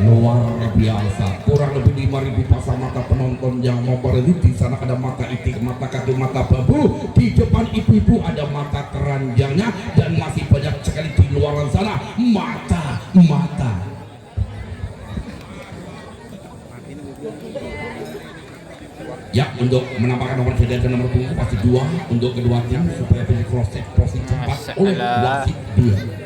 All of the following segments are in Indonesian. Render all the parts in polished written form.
luar biasa. Kurang lebih 5.000 pasang mata penonton yang mau berdiri. Di sana ada mata itik, mata kaki, mata babu. Di depan ibu-ibu ada mata keranjangnya, dan masih banyak sekali di luar sana mata. Ya, untuk menambahkan nomor jeda dan nomor punggung pasti 2 untuk kedua tim supaya bisa crossing cepat oleh wasit 2.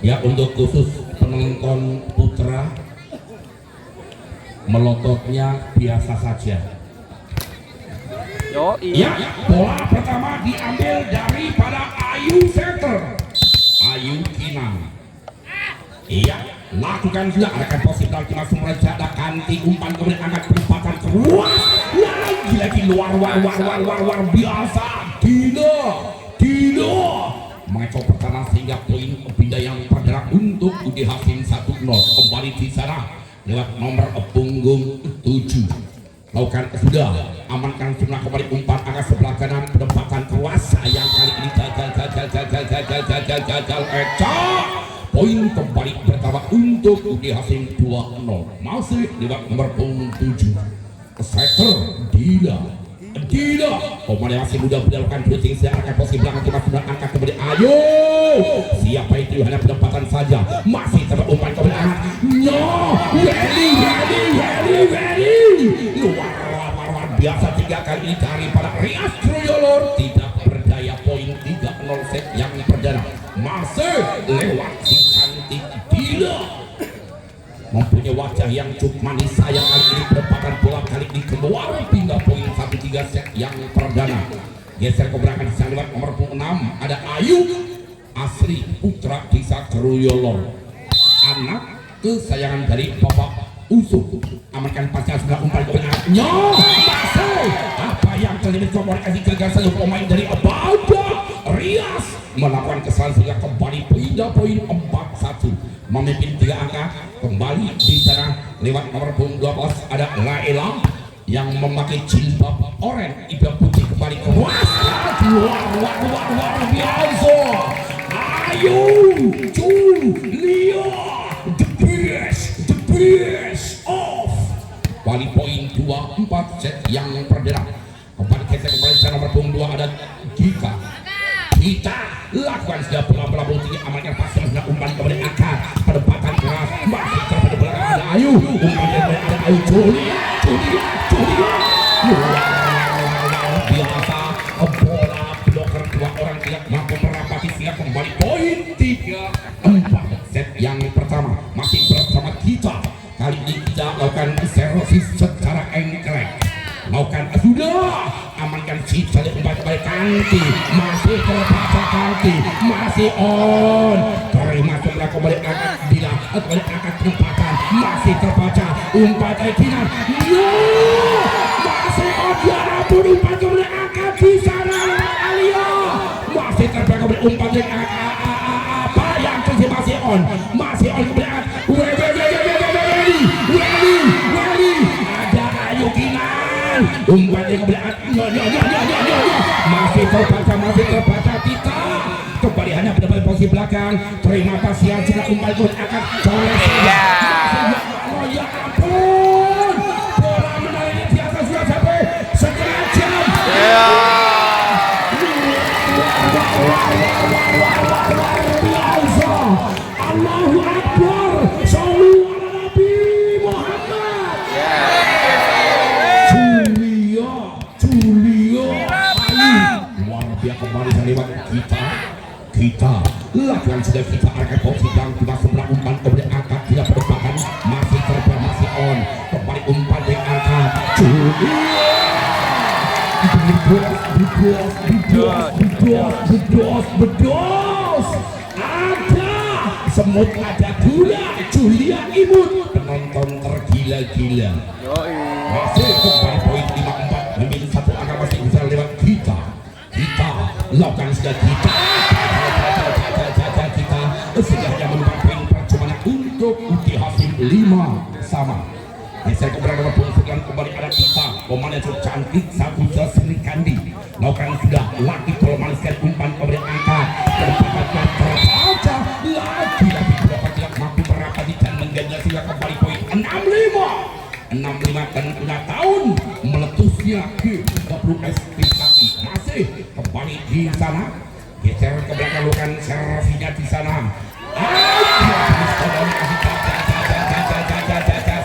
Ya, untuk khusus penonton putra melototnya biasa saja. Ya, bola pertama diambil daripada Ayu Center, Ayu Kinang. Iya, lakukan juga akan posisi lagi langsung merencana kanti umpan kemudian angkat perempatan keluar. Lagi luar biasa. Dino mengecoh pertahanan sehingga poin pindah yang bergerak untuk Budi Hasim 1-0. Kembali di sana lewat nomor punggung 7. Lakukan sudah amankan semua kembali umpan angkat sebelah kanan penempatan kuasa yang kali ini gagal poin kembali bertambah untuk Budi Hasim 2-0. Masih lewat nomor punggung 7 setter Dila pemain masih muda mendapatkan shooting searahkan posisi belakang cuma sudah angkat kembali. Ayo siapa itu hanya penempatan saja masih tetap umpan kembali angkat. Ready luar biasa 3 kali ini daripada Rias Truyolor tidak berdaya. Poin 3-0 set yang perdana masih lewat si cantik Dila mempunyai wajah yang cukup manis. Sayang kali ini penempatan bola kali ini keluar hingga poin 1-3 set yang perdana. Geser keberakan di sana lewat nomor 6 ada Ayu Asri Putra Desa Truyolor, anak kesayangan dari Bapak Usuk. Amankan pasca sudah umpan ke belakangnya. Masuk apa yang terjadi komunikasi gagal saja pemain dari Abada Rias melakukan kesalahan sehingga kembali pindah poin 4-1 memimpin 3 angka. Kembali di sana lewat nomor punggung 12 ada Laila yang memakai jilbab oranye hitam putih kembali ke luar biasa. Ayo Julia the best of balik poin 2-4 set yang perdana. Kembali kembali sana nomor punggung 2 ada kita lakukan sudah bola tinggi amankan pasang sudah umpan kemudian angkat penempatan keras masih terpada belakang ada Ayu umpan dari ada Ayu Julia biasa bola bloker 2 orang tidak mampu merapati sehingga kembali poin 3-4 set yang pertama masih bersama kita. Kali ini kita lakukan servis secara engklek. Lakukan sudah amankan sisa umpan kembali kanti masih terbaca kanti masih on terima sebelah kembali angkat bila kembali angkat penempatan masih terbaca umpan Kinan masih on juara pun umpan kembali angkat di sana Alia masih terbaca kembali umpan dari apa yang terjadi masih on kembali angkat ready ada Ayu Kinan umpannya ke belakang masih terbaca kita kembali hanya pada posisi belakang. Terima kasih yang sudah umpan pun akan ya ampun bola menariknya di atas sudah sampai setengah jam. biasa Allahu Akbar sallu ala Nabi Muhammad. Julia Ayu luar biasa kembali lewat kita lakukan sudah kita akan posisi dan kita sebelah umpan kemudian angkat tidak berdekatan masih terbang masih on kembali umpan yang angkat Julia bedos ada semut ada Julia imut penonton tergila-gila masih kembali poin 5-4 memilih 1 angka masih bisa lewat kita lakukan sudah kita sehingga menumpang poin percuma untuk Budi Hasim 5 sama Geser ke belakang pungsukan kembali ada kita pemain yang cukup cantik satu Sri Kandi lakukan sudah lagi kalau maniskan umpan kembali angkat tempatkan terbaca lagi berapa tidak mampu merapati dan mengganjal sehingga kembali poin 65 dan udah tahun meletusnya ke 30 SPKI masih kembali di sana geser ke belakang lakukan servinya di sana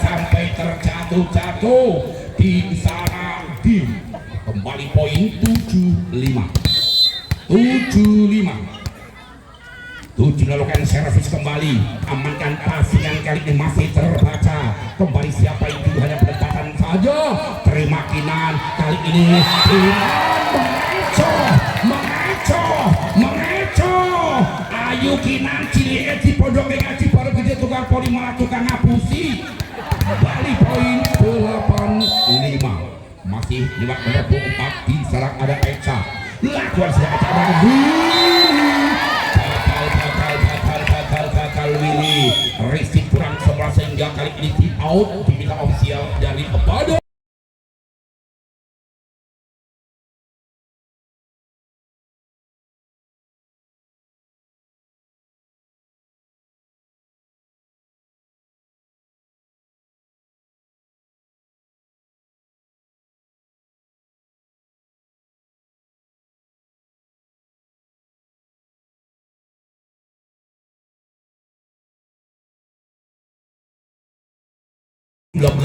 sampai terjatuh di sana di kembali poin 75 lakukan servis kembali amankan pasingan kali ini masih terbaca kembali siapa itu hanya penempatan saja terima Kinan kali ini mengecoh ayo Kinan cili podong ngaji baru gede tukang poli malah tukang ngapusi kembali poin 85 masih lewat nomor 4 di serang ada Eca lakukan sudah Eca gagal Willy risik kurang sebelah sehingga kali ini tip out diminta ofisial dari Epada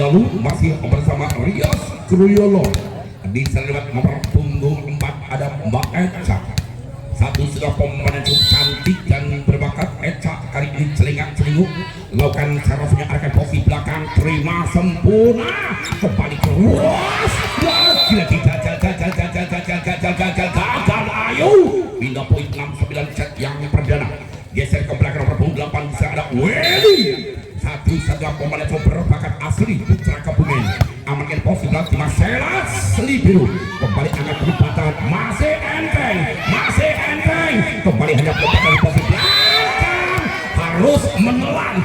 lalu masih bersama Rias Kruyolo di serbat nomor punggung 4 ada Mbak Eca satu sudah pemain yang cukup cantik dan berbakat Eca kali ini celingak-celinguk lakukan servisnya akan posisi belakang terima sempurna kembali ke ruas lagi gagal ayo pindah poin 69 set yang perdana geser ke belakang nomor punggung 8 bisa ada Welly satu saja pemain yang berbakat asli putra Kebumen amankan posisi belakang Marcela Selibiru kembali angkat penempatan masih enteng kembali hanya penempatan posisi belakang harus menelan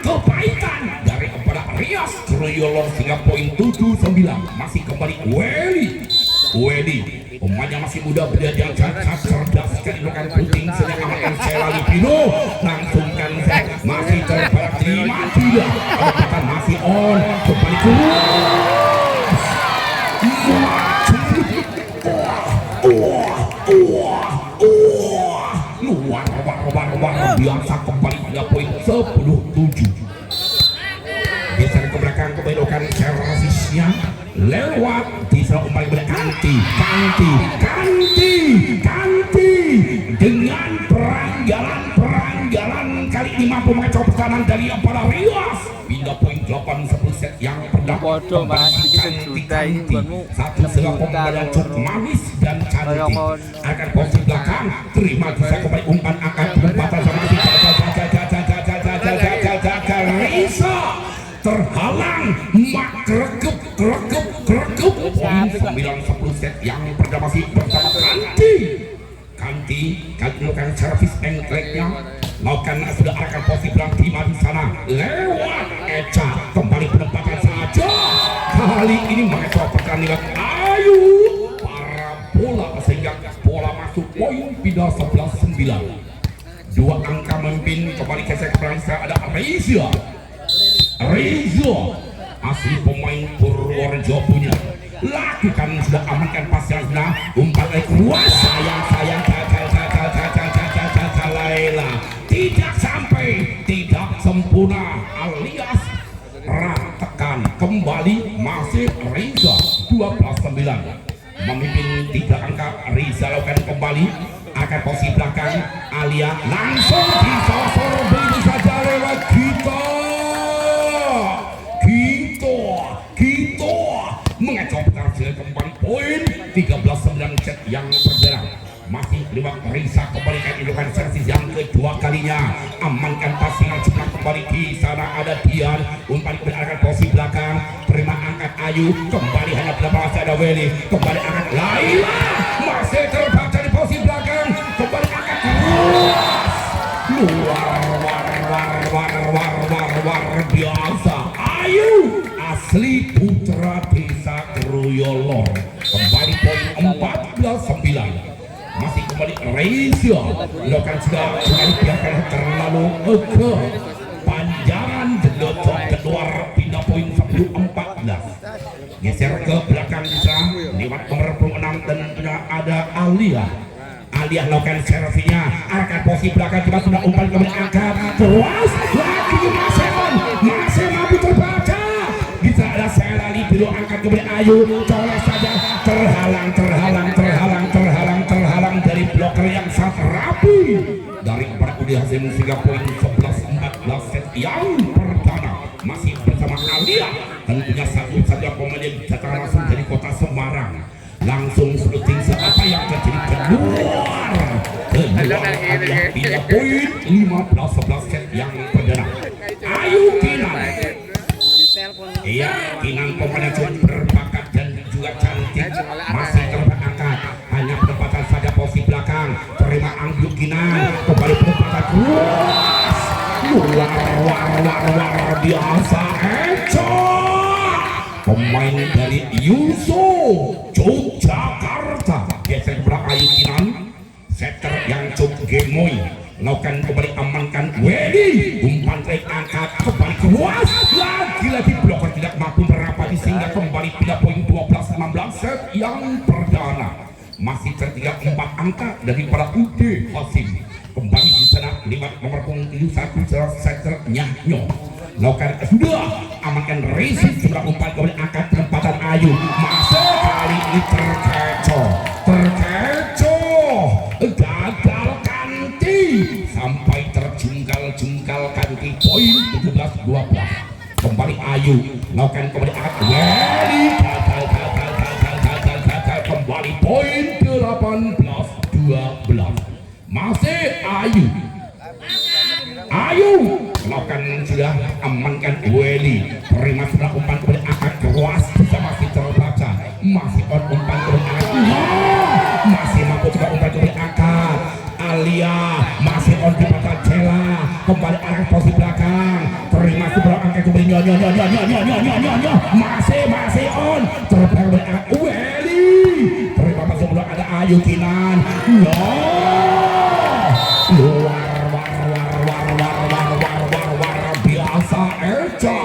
kebaikan dari kepada Rias Kruyolo sehingga poin 79 masih kembali Wedi pemainnya masih muda belajar cerdas sekali lakukan puting sedang amankan Sela Lipino langsungkan masih terbarak terima tidak pendekatan masih on kembali luar biasa kembali pada poin 10-7 geser ke belakang kebelokan servisnya lewat di sebelah umpan Kanti dengan peranggalan kali ini mampu mengecoh pertahanan dari para Rias pindah poin 8-10 set yang pertama Kanti satu selang pemain yang cukup manis dan cantik akan posisi belakang terima bisa kembali umpan angkat penempatan sama Risa terhalang kerekep poin 9-10 set yang pertama masih bersama Kanti melakukan servis engkleknya lakukan sudah akan posisi berhenti di sana lewat Eca kembali penempatan saja kali ini mengecoh pertandingan ayo para bola sehingga bola masuk poin pindah 11-9 dua angka memimpin kembali ke sektor ada Reza asli pemain Purworejo punya lakukan sudah amankan pasirnya umpan lagi kuat sayang Laila tidak sampai tidak sempurna alias ratakan kembali masih Reza 12-9 memimpin 3 angka Reza lakukan kembali akan posisi belakang Alia langsung disosor begitu saja lewat Gito mengecoh pertarungan kembali poin 13-9 set yang berjalan masih lewat Risa kembalikan indukan servis yang kedua kalinya amankan pasingan sebelah kembali di sana ada Dian umpan berarahkan posisi belakang terima angkat Ayu kembali hanya berapa masih ada Welly kembali angkat Laila masih terbaca di posisi belakang kembali angkat luar biasa Ayu asli putra desa Kroyolor. Kembali poin 14-9. Masih kembali Reza melakukan sudah kembali biarkan terlalu ke panjangan jelocok keluar pindah poin 10-14. Geser ke belakang bisa lewat nomor 26 dan ada Alia. Alia melakukan servinya, arahkan posisi belakang kita sudah umpan kembali angkat terus lagi masih mampu terbaca. Bisa ada Selali dulu angkat kembali Ayu, coles saja terhalang dari bloker yang sangat rapi dari para Udi Hasim sehingga poin 11-14 set yang pertama masih bersama Alia. Tentunya satu saja pemain yang datang langsung dari kota Semarang, langsung shooting apa yang terjadi keluar Alia pindah poin 15-11 set yang perdana. Ayu Kinan, iya Kinan pemain yang berbakat dan juga cantik masih terangkat, hanya penempatan saja posisi belakang, terima Anggu Kinan kembali penempatan luar biasa. Eco pemain dari Yuso Yogyakarta geser ke Ayu Kinan, setter yang cukup gemoy lakukan kembali amankan Wedi, umpan trik angkat kembali keluas lagi bloker tidak mampu merapati sehingga kembali pindah poin 12-16 set yang perdana. Masih tertinggal 4 angka dari para Ude Hasim. Kembali di sana lewat nomor punggung 71 setter Nyanyo lakukan sudah amankan resip sudah umpan kembali angkat penempatan Ayu masih kali ini terkecoh gagal kanti sampai terjungkal kanti poin 17-12. Kembali Ayu lakukan kembali angkat Wedi gagal kembali poin 18-12. masih Ayu melakukan sudah amankan Weli, terima sudah umpan kembali angkat keras bisa masih terbaca, masih on umpan kembali angkat masih mampu juga umpan kembali angkat Alia, masih on di batal Cela kembali angkat posisi belakang, terima sudah angkat kembali nyonya masih on terima kembali angkat Weli, terima masih belum ada Ayu Kinan luar biasa. Eca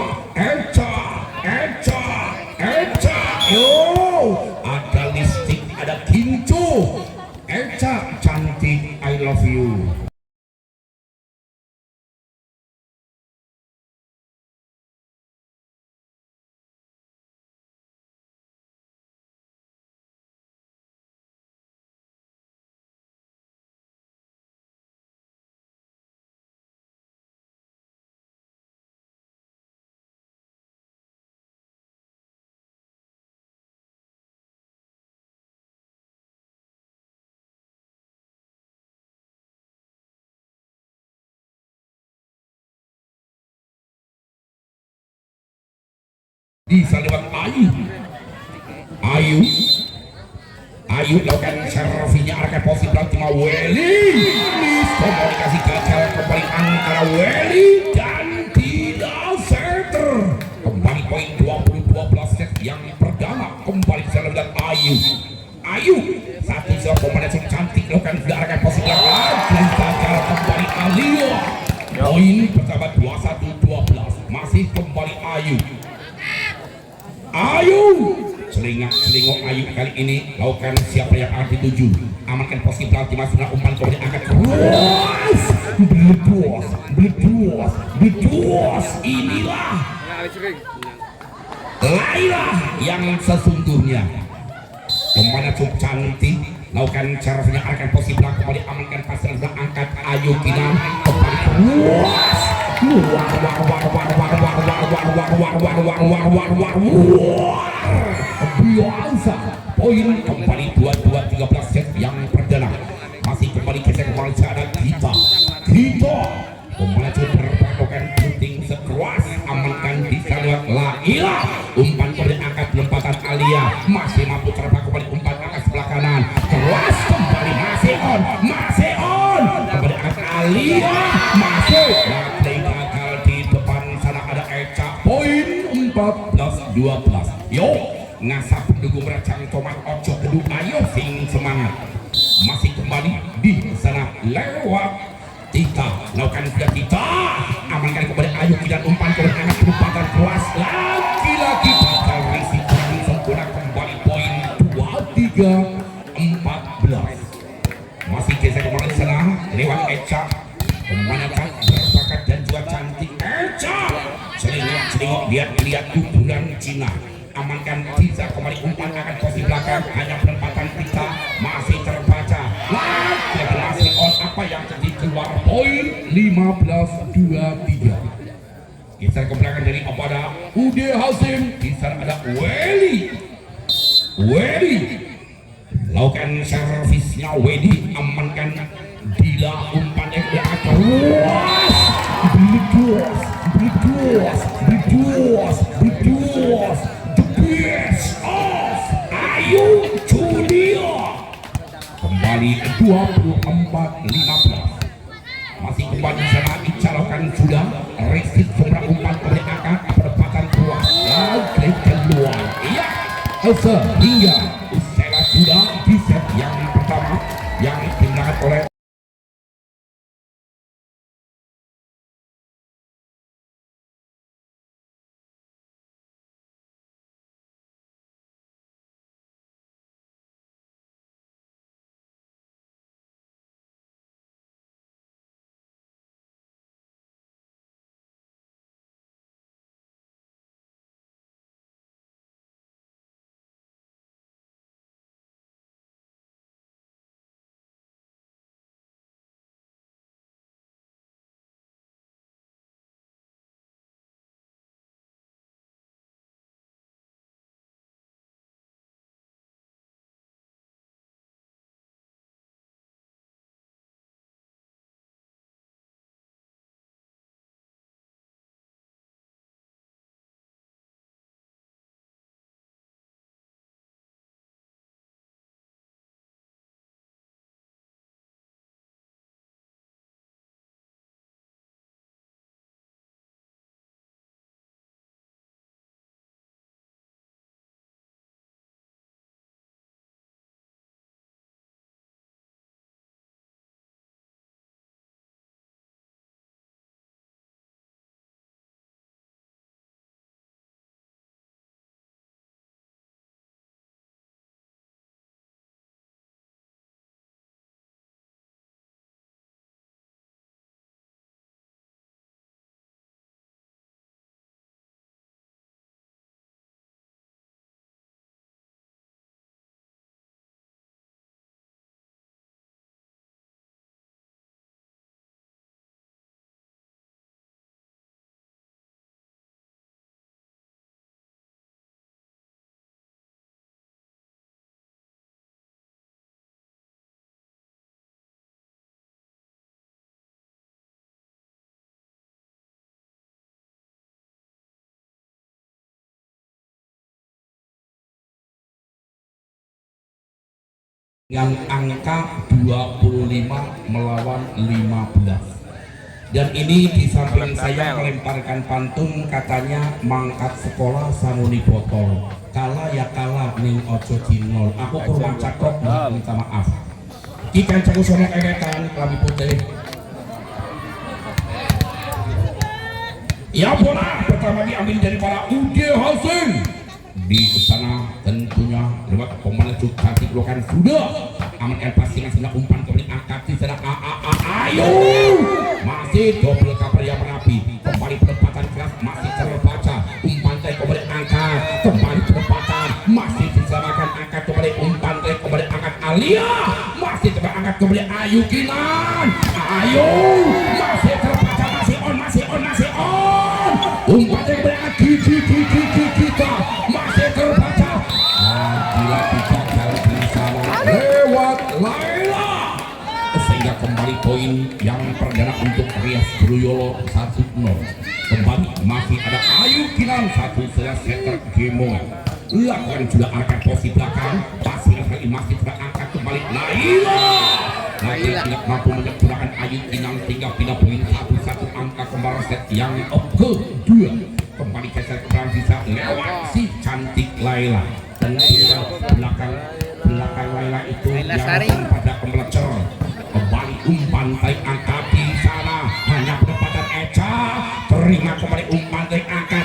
ada listrik, ada kincu. Eca cantik, I love you. Bisa lewat Ayu lakukan servinya, arahkan posisi belakang Weli, komunikasi gagal kembali antara Weli dan tidak setter. Kembali poin 20-12 set yang pertama, kembali saya lihat Ayu satu pemain yang cantik lakukan sudah arahkan posisi belakang dan gagal kembali Alia. Poin pertama 21-12 masih kembali Ayu selingkuh Ayu kali ini lakukan siapa yang akan dituju, amankan posisi pelatih masuklah umpan kembali angkat keras bledos. Inilah Laila yang sesungguhnya pemain cukup cantik lakukan caranya, arahkan posisi belakang kembali amankan pasal angkat Ayu Kinan kembali keras biasa. Poin kembali 22-13 set yang perdana. Masih kembali kita kembali ada kita pemain berpatokan shooting sekeras, amankan di sana Laila, umpan kembali angkat penempatan Alia, masih mampu terbang kembali umpan angkat sebelah kanan keras kembali masih on kembali angkat Alia, masih gagal di depan sana ada Eca. Poin 14-12. Yo ngasap pendukung racang tomat ojo kedua, ayo sing semangat. Masih kembali di sana lewat Tita, lakukan sudah Tita, amankan kepada Ayu dan umpan keberangan kecepatan kelas lagi-lagi bakal risiko sempurna kembali poin 23-14. Masih geser kembali sana lewat Eca, pemanakan berbakat dan juga cantik Eca, celingak lihat kuburan Cina. Amankan bisa kembali umpan akan posisi belakang, hanya penempatan kita masih terbaca lagi masih on apa yang terjadi keluar poin 15-23. Geser ke belakang dari Abada Ude Hasim, di sana ada Wedi lakukan servisnya Wedi, amankan Dila umpan yang berakhir Bedos Best of Ayu Julia kembali 24-15. Masih kembali sana dicalonkan sudah Resit seberang umpan oleh angkat perempatan keluar lagi keluar iya sehingga Usela sudah di set yang pertama yang dimenangkan oleh dengan angka 25 melawan 15. Dan ini di samping saya melemparkan pantun katanya mangkat sekolah samuni botol kalah ya kalah ning ojo jinol aku kurang cakrok minta maaf ikan ceku sono eketan kami putih ya bola pertama diambil dari para Ude Hasim di sana tentunya lewat pemain cantik lokan sudah amankan pasingan sudah umpan kembali angkat di sana ayo masih double cover yang merapi kembali penempatan keras masih terbaca umpan teh kembali angkat kembali penempatan masih diselamatkan angkat kembali umpan teh kembali angkat Alia masih terangkat kembali Ayu Kinan ayo masih terbaca masih on umpan teh kembali angkat kita masih terbaca lagi gagal di sana lewat Laila sehingga kembali poin yang perdana untuk Rias Bruyolo 1-0. Kembali masih ada Ayu Kinan 1 setter Gemo lakukan sudah angkat posisi belakang masih terangkat kembali Laila tidak mampu menyempurnakan Ayu Kinan sehingga pindah poin 1-1 angka kembali set yang kedua. kembali geser ke belakang bisa lewat si cantik Laila dan belakang Laila itu yang pada pemelecor kembali umpan tarik angkat di sana hanya penempatan Eca terima kembali umpan tarik angkat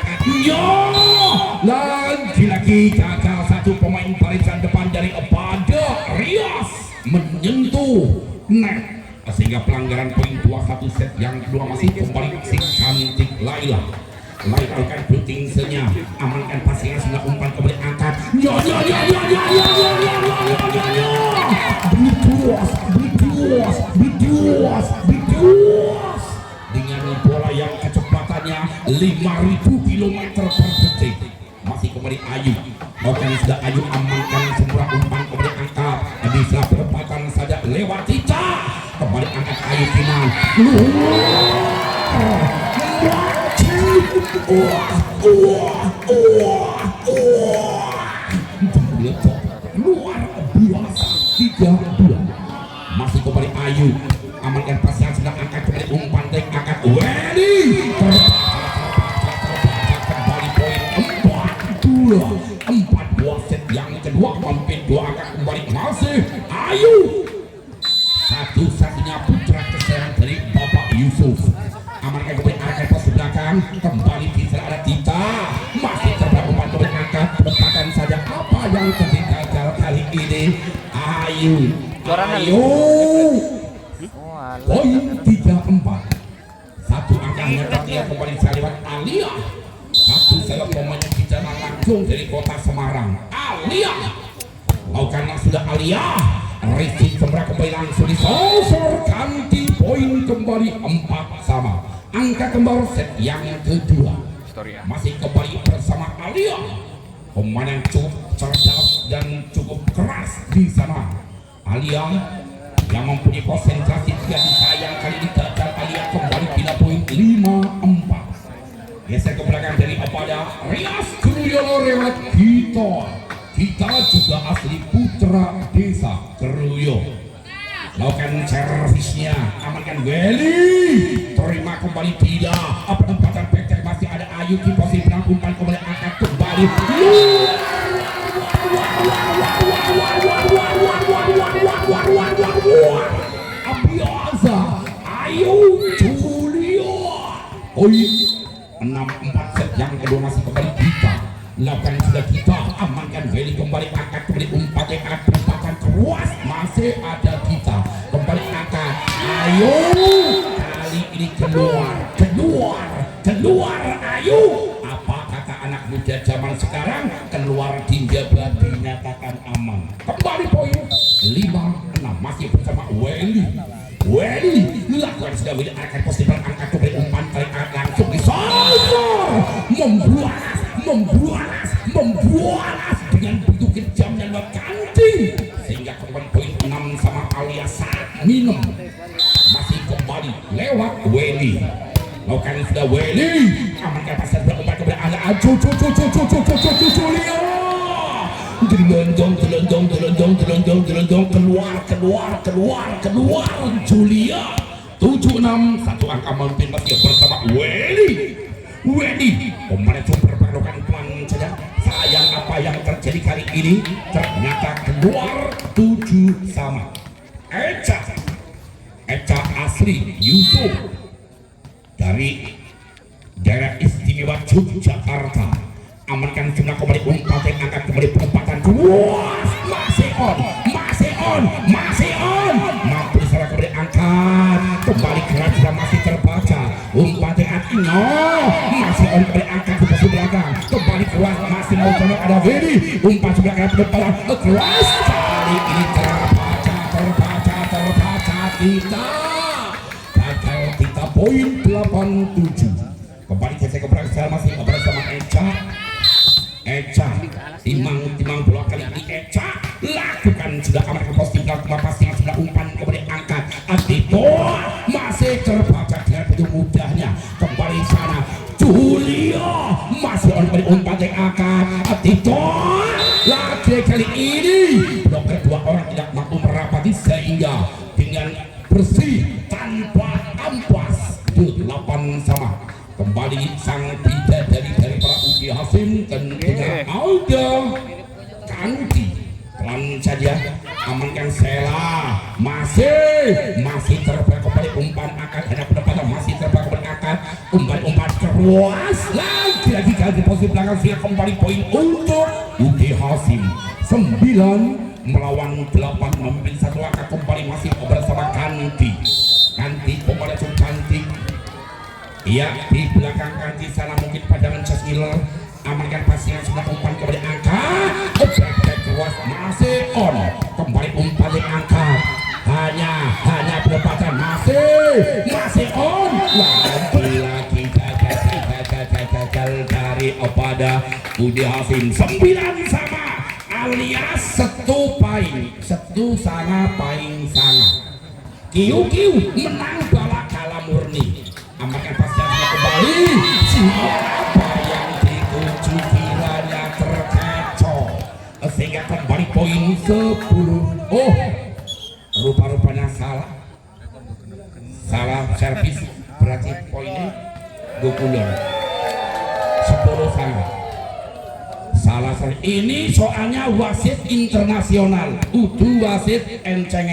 lagi gagal satu pemain barisan depan dari Pada Rias menyentuh net sehingga pelanggaran poin 21 set yang kedua masih kembali si cantik Laila akan shooting senya amankan passingnya sudah umpan kembali angkat biduas dengan bola yang kecepatannya 5.000 km per detik masih kembali Ayu sudah Ayu amankan semua umpan kembali angkat di saat perempatan saja lewat Cica kembali angkat Ayu final luar biasa 3-2 masih kembali Ayu amankan pasang sedang angkat kembali umpan tarik angkat Wedi kembali poin 4-2 set yang kedua mampir 2 angkat kembali masih Ayu satu-satunya putra kesayangan dari Bapak Yusuf amankan kembali angkat pas belakang kembali bisa ada Tita masih terdapat umpan kembali angkat penempatan saja apa yang terjadi kali ini Ayu poin 3-4 satu angkanya terlihat kembali lewat Alia satu salah pemainnya bicara langsung dari kota Semarang Alia karena sudah Alia Rizky Sembra kembali langsung disosor ganti poin kembali 4 sama angka kembar set yang kedua masih kembali bersama Alia pemain yang cukup cerdas dan cukup keras di sana Alia yang mempunyai konsentrasi tidak disayang kali ini gagal Alia kembali pindah poin 5-4 geser ke belakang dari Pada Rias Kruyolo lewat kita juga asli putra desa Keruyo lakukan servisnya amankan Welly terima kembali tidak penempatan pecah masih ada Ayu di posisi umpan kembali angkat kembali biasa Ayu Julio 6-4 set yang kedua masih kembali kita lakukan sudah kita amankan Welly kembali angkat kembali umpan angkat penempatan keras masih ada kita kembali angkat Ayu kali ini keluar Ayu apa kata anak muda zaman sekarang keluar tinja babi nyatakan aman kembali poin 5-6 masih bersama Welly lakukan sudah Welly akan positif angkat kembali umpan tarik langsung disosor membualas dengan begitu kejam dan kancing sehingga kembali poin 6 sama Alia saat minum masih kembali lewat Welly lakukan sudah Welly amankan pasar berumpan kembali ada Jelendong keluar Julia 7-6 satu angka memimpin masih bersama Welly pemain super berpadukan pelan saja sayang apa yang terjadi kali ini ternyata keluar 7 sama Eca asli Yusuf dari daerah istimewa Yogyakarta amankan sudah kembali umpan angkat kembali penempatan kuas masih on mampu diserang kembali angkat kembali keras sudah masih terbaca umpan masih on kembali angkat di posisi belakang kembali keras masih mau coba ada Welly umpan sudah kena penempatan keras kali ini terbaca kita poin 8-7 kembali geser ke belakang masih bersama Eca timang bola kali ini Eca lakukan sudah aman ke posisi belakang pasti sudah umpan kembali angkat Adito masih terbaca dengan begitu mudahnya kembali sana Julio masih on kembali umpan yang angkat Adito lagi kali ini blok kedua orang tidak mampu merapati sehingga dengan bersih tanpa ampas 8 sama kembali sang bidadari dari Hasim tentunya ada Kanti pelan saja amankan Sela masih terbaik kembali umpan akad hanya pendapatan masih terbaik kembali akad umpan keras lagi kali posisi belakang siap kembali poin untuk UD Hasim 9 melawan 8 memimpin satu angka kembali masih bersama Kanti pemain cantik. Iya, di belakang Kanti sana mungkin padangan Cesmiller amankan pasangan sudah umpan kembali angkat back keras masih on kembali umpan diangkat hanya pendapatan masih on lagi gagal dari pada Budi Hasim 9 sama alias satu sangat paling sangat kiu menang balak kalah murni amankan pasangan kembali siapa yang dituju kiranya terkecoh sehingga kembali poin 10 rupa-rupanya salah servis berarti poinnya 20 10 salah ini soalnya wasit internasional udah wasit enceng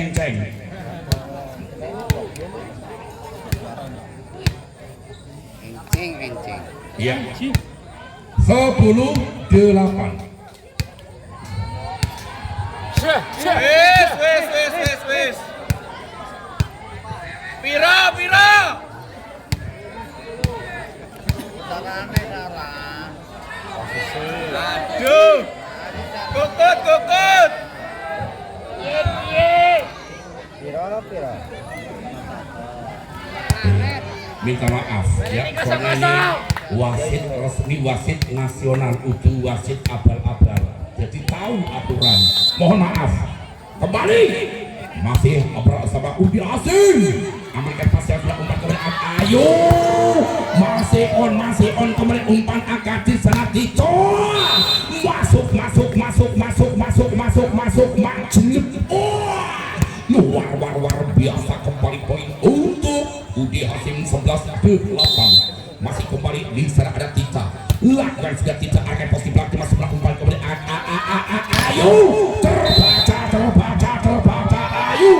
ya 10-8 Wis. Pira. Aduh. Kukut. Pira. Minta maaf ya soalnya wasit resmi wasit nasional udah wasit abal-abal jadi tahu aturan mohon maaf kembali masih bersama Udi Hasim amankan pasien sudah umpan kembali ayo masih on kembali umpan angkat di sana dicor masuk luar biasa kembali poin untuk Udi Hasim 11-8 masih kembali di sana ada Tita lakukan sudah Tita akan posisi belakang masuk belakang umpan kembali ayo terbaca ayo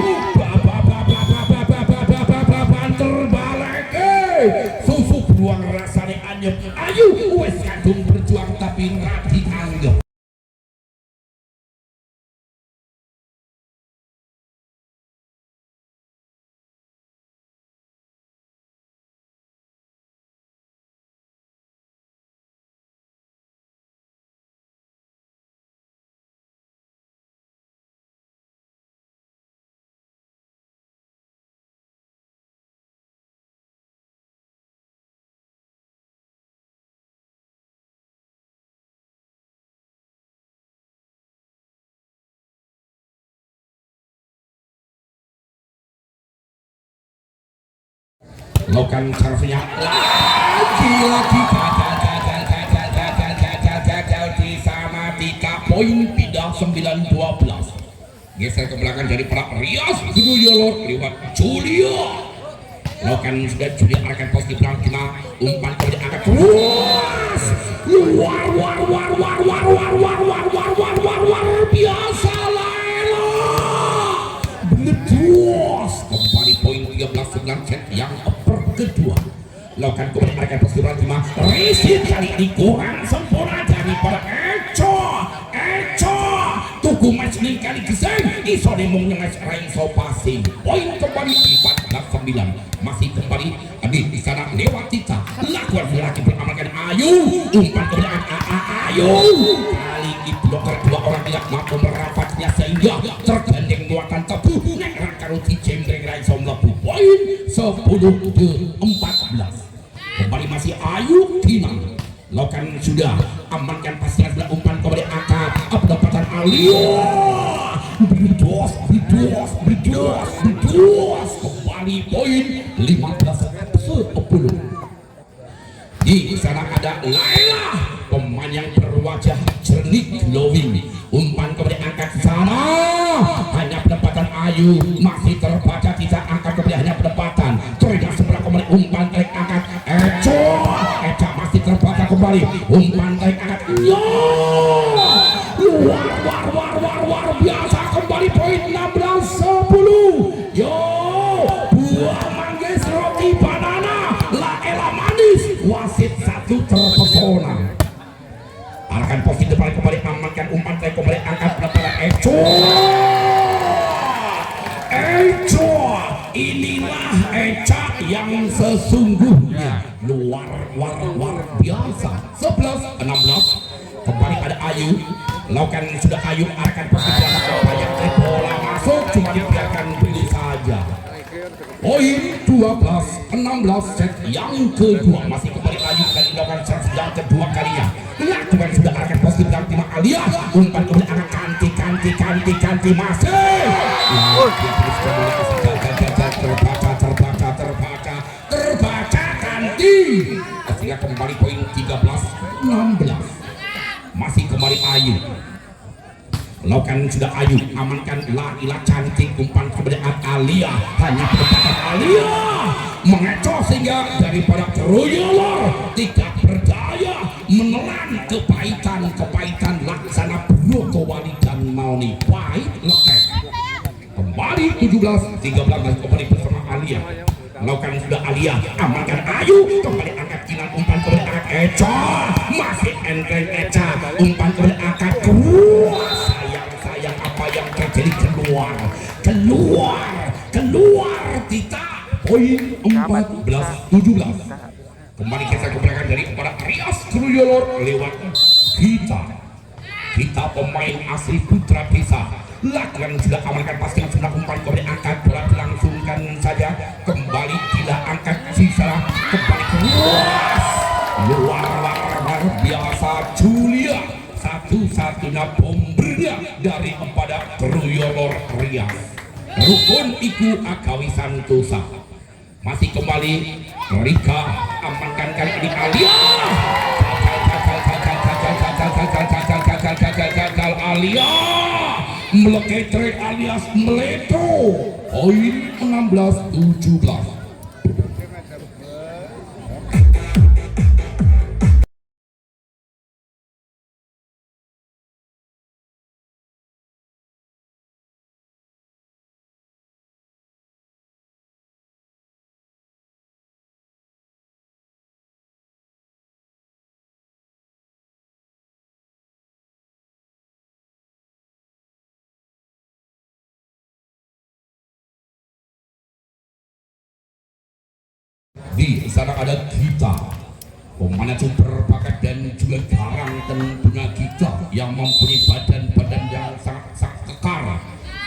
terbalik susuk buang rasanya anyep ayo wes kadung berjuang tapi rati anggap lakukan servisnya lagi gagal di sana 3 poin pindah 9-12 geser ke belakang dari para Rias Yolor lewat Julia lakukan sudah Julia akan posisi belakang umpan kembali angkat terus luar biasa Benedos kembali poin 13-9 set yang kedua lakukan kembali mereka persiapan 5 risit kali ini kurang sempurna daripada Eco tuku match ini kali geseng iso demongnya match Renzo passing poin kembali 14-9 masih kembali di sana lewat Tita lakukan lagi beramalkan Ayu umpan kembali Ayu kali ini bloker dua orang tidak mampu merapatnya sehingga tergandeng muatan tebu nek karuti jembreng Renzo melebu poin 10-14 kembali masih Ayu Tina lakukan sudah amankan pasangan sudah umpan kembali angkat pendapatan Alio Bridos kembali poin 15-10 di sana ada Laila pemain yang berwajah jernih glowing umpan kembali angkat di sana hanya pendapatan Ayu masih terbaca tidak angkat kembali hanya pendapatan terlihat sebelah kembali umpan tarik angkat Eca masih terbaca kembali umpan tarik angkat angkat. Yo, luar biasa, kembali poin 16-10. Yo, buah manggis roti banana, la ela manis, wasit satu terpesona. Arahkan posisi depan kembali, amankan umpan saya kembali, angkat pada Eco. Inilah Eca yang sesungguhnya, luar biasa. 11-16 kembali ada Ayu, lakukan sudah Ayu, arahkan posisi belakang yang bola masuk, cuma dibiarkan begitu saja. Poin 12-16 set yang kedua, masih kembali Ayu dan dilakukan set yang kedua kalinya. Lakukan sudah arahkan posisi belakang timah Alia, umpan kemudian akan kanti masih. Terbaca kanti, sehingga kembali poin 13-16. Masih kembali Ayu, lakukan sudah Ayu, amankan Laila cantik, umpan kepada Alia, hanya pendekatan Alia mengecoh sehingga daripada Troyolor tidak berdaya menelan kepahitan laksana Broto Wali dan Mauni, pahit leket. Kembali 17-13 kembali bersama Alia, lakukan sudah Alia, amankan Ayu, kembali angkat kinan, umpan kepada angkat Eca, masih enteng Eca, umpan kepada angkat sayang apa yang terjadi, keluar tidak. Poin 14-17 kembali kita keberangkat dari kepada Rias Kruyolor lewat kita pemain asli Putra Desa. Lakukan sudah, amankan pasti sudah, umpan kembali angkat, bola dilangsungkan saja, kembali tidak angkat sisa, kembali keluar, luar biasa. Julia satu-satunya pemberian dari kepada Kruyolor Rias. Rukun iku agawi santosa. Masih kembali Rika, amankan kali ini Alia. Gagal Alia, meleketre alias meleto. Poin 16-17. Di sana ada kita, pemain super bakat dan juga garang, tentunya kita yang mempunyai badan yang sangat kekar.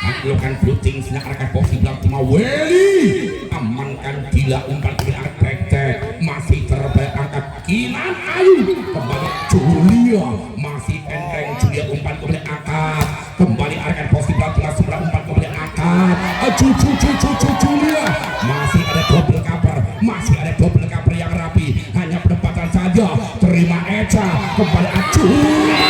Lakukan footing, sedang arahkan posisi belakang timah Weli, amankan gila, umpan kemudian tek masih terbaik, angkat kinan Ayu, kembali Julia, masih enteng Julia, umpan kemudian angkat, kembali arahkan posisi belakang timah sebelah, umpan kemudian angkat, Julia, masih ada double cover yang rapi, hanya penempatan saja, terima Eca, kembali Julia,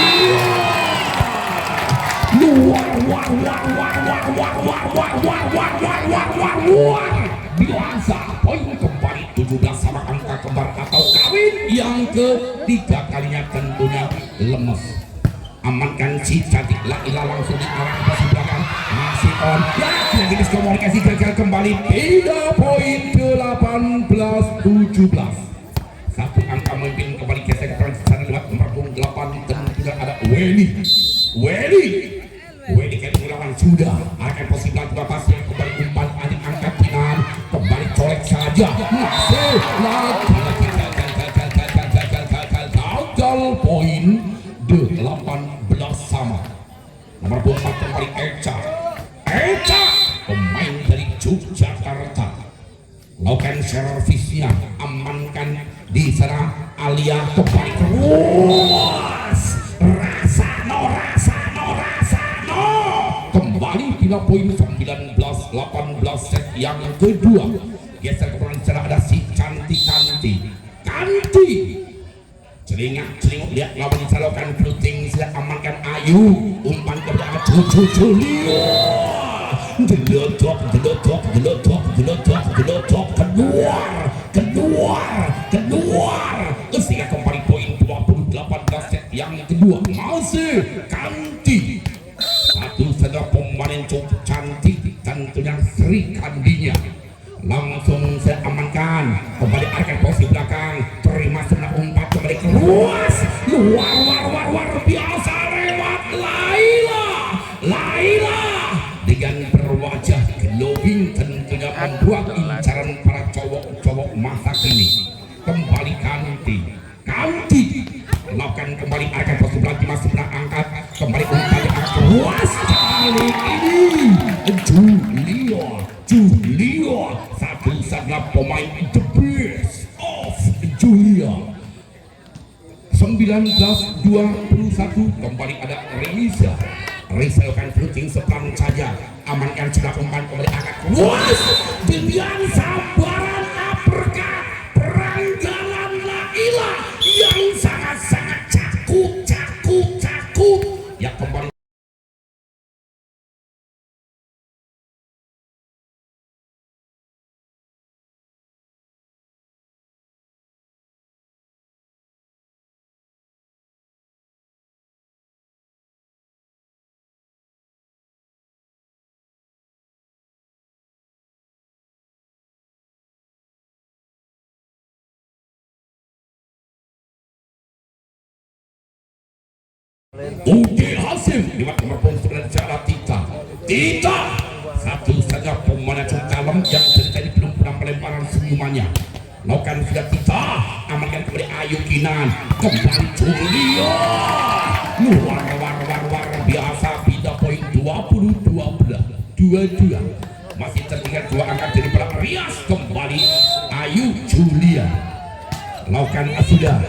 luar biasa. Poin kembali 17 sama angka kembar atau kawin yang ketiga kalinya, tentunya lemes. Amankan si cantik Laila, langsung diarahkan ke belakang, masih on ya, lagi diskomunikasi gagal, kembali 3 poin 18-17. Satu angka memimpin, kembali geser ke sana lewat nomor 8 dan tidak ada Wedi kali melawan sudah akan posisi belakang pasnya, kembali umpan adik angkat kinan, kembali colek saja, masih lagi gagal. Poin 18 sama. Nomor 24 kembali Eca, pemain dari Yogyakarta, lakukan servisnya, amankan di sana Alia, kembali keras, Rasano, kembali bila poin 19-18 set yang kedua. Geser ke belakang sana ada si cantik celinguk, lihat lawan disalurkan fluting, sudah amankan Ayu, umpan ke belakang Julia, gelotok, keluar, sehingga kembali poin 28 set yang yang kedua masih Kanti. Satu saja pemain cukup cantik, tentunya Sri Kandinya. Langsung saya amankan, kembali arahkan posisi belakang, terima sebelah umpat kembali keluas, luar biasa lewat Laila dengan berwajah glowing, tentunya membuat incaran para cowok-cowok masa kini. Kembali Kanti melakukan kembali arahkan posisi belakang, masuk sebelah angkat, kembali umpat yang keluas kali ini Julia satu saja pemain the best of Julia. 19-21 kembali ada Reza akan shooting sepan saja, amankan sudah umpan kembali angkat luas dengan sabaran uppercut peranggalan Laila yang sangat-sangat cakut ya kembali. Udi Hasim lewat nomor punggung sebelah Tita satu saja pemain kalem yang dari tadi belum pernah pelemparan senyumannya. Lakukan sudah Tita, amankan kembali Ayu Kinan, kembali Julia luar biasa, pindah poin 22 masih tertinggal dua angka dari para Rias. Kembali Ayu Julia lakukan sudah,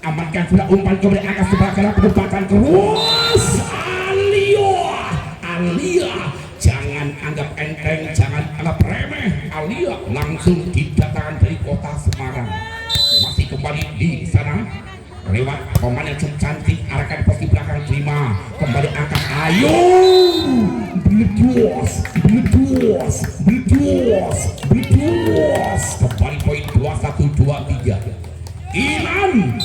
amankan sudah umpan kembali angka sebelah kanan, penempatan terus Alia jangan anggap enteng, jangan anggap remeh. Alia langsung didatangkan dari kota Semarang, masih kembali di sana lewat pemain yang cukup cantik, arahkan posisi belakang, terima kembali angkat Ayu Bledos kembali poin 21-23. Ilan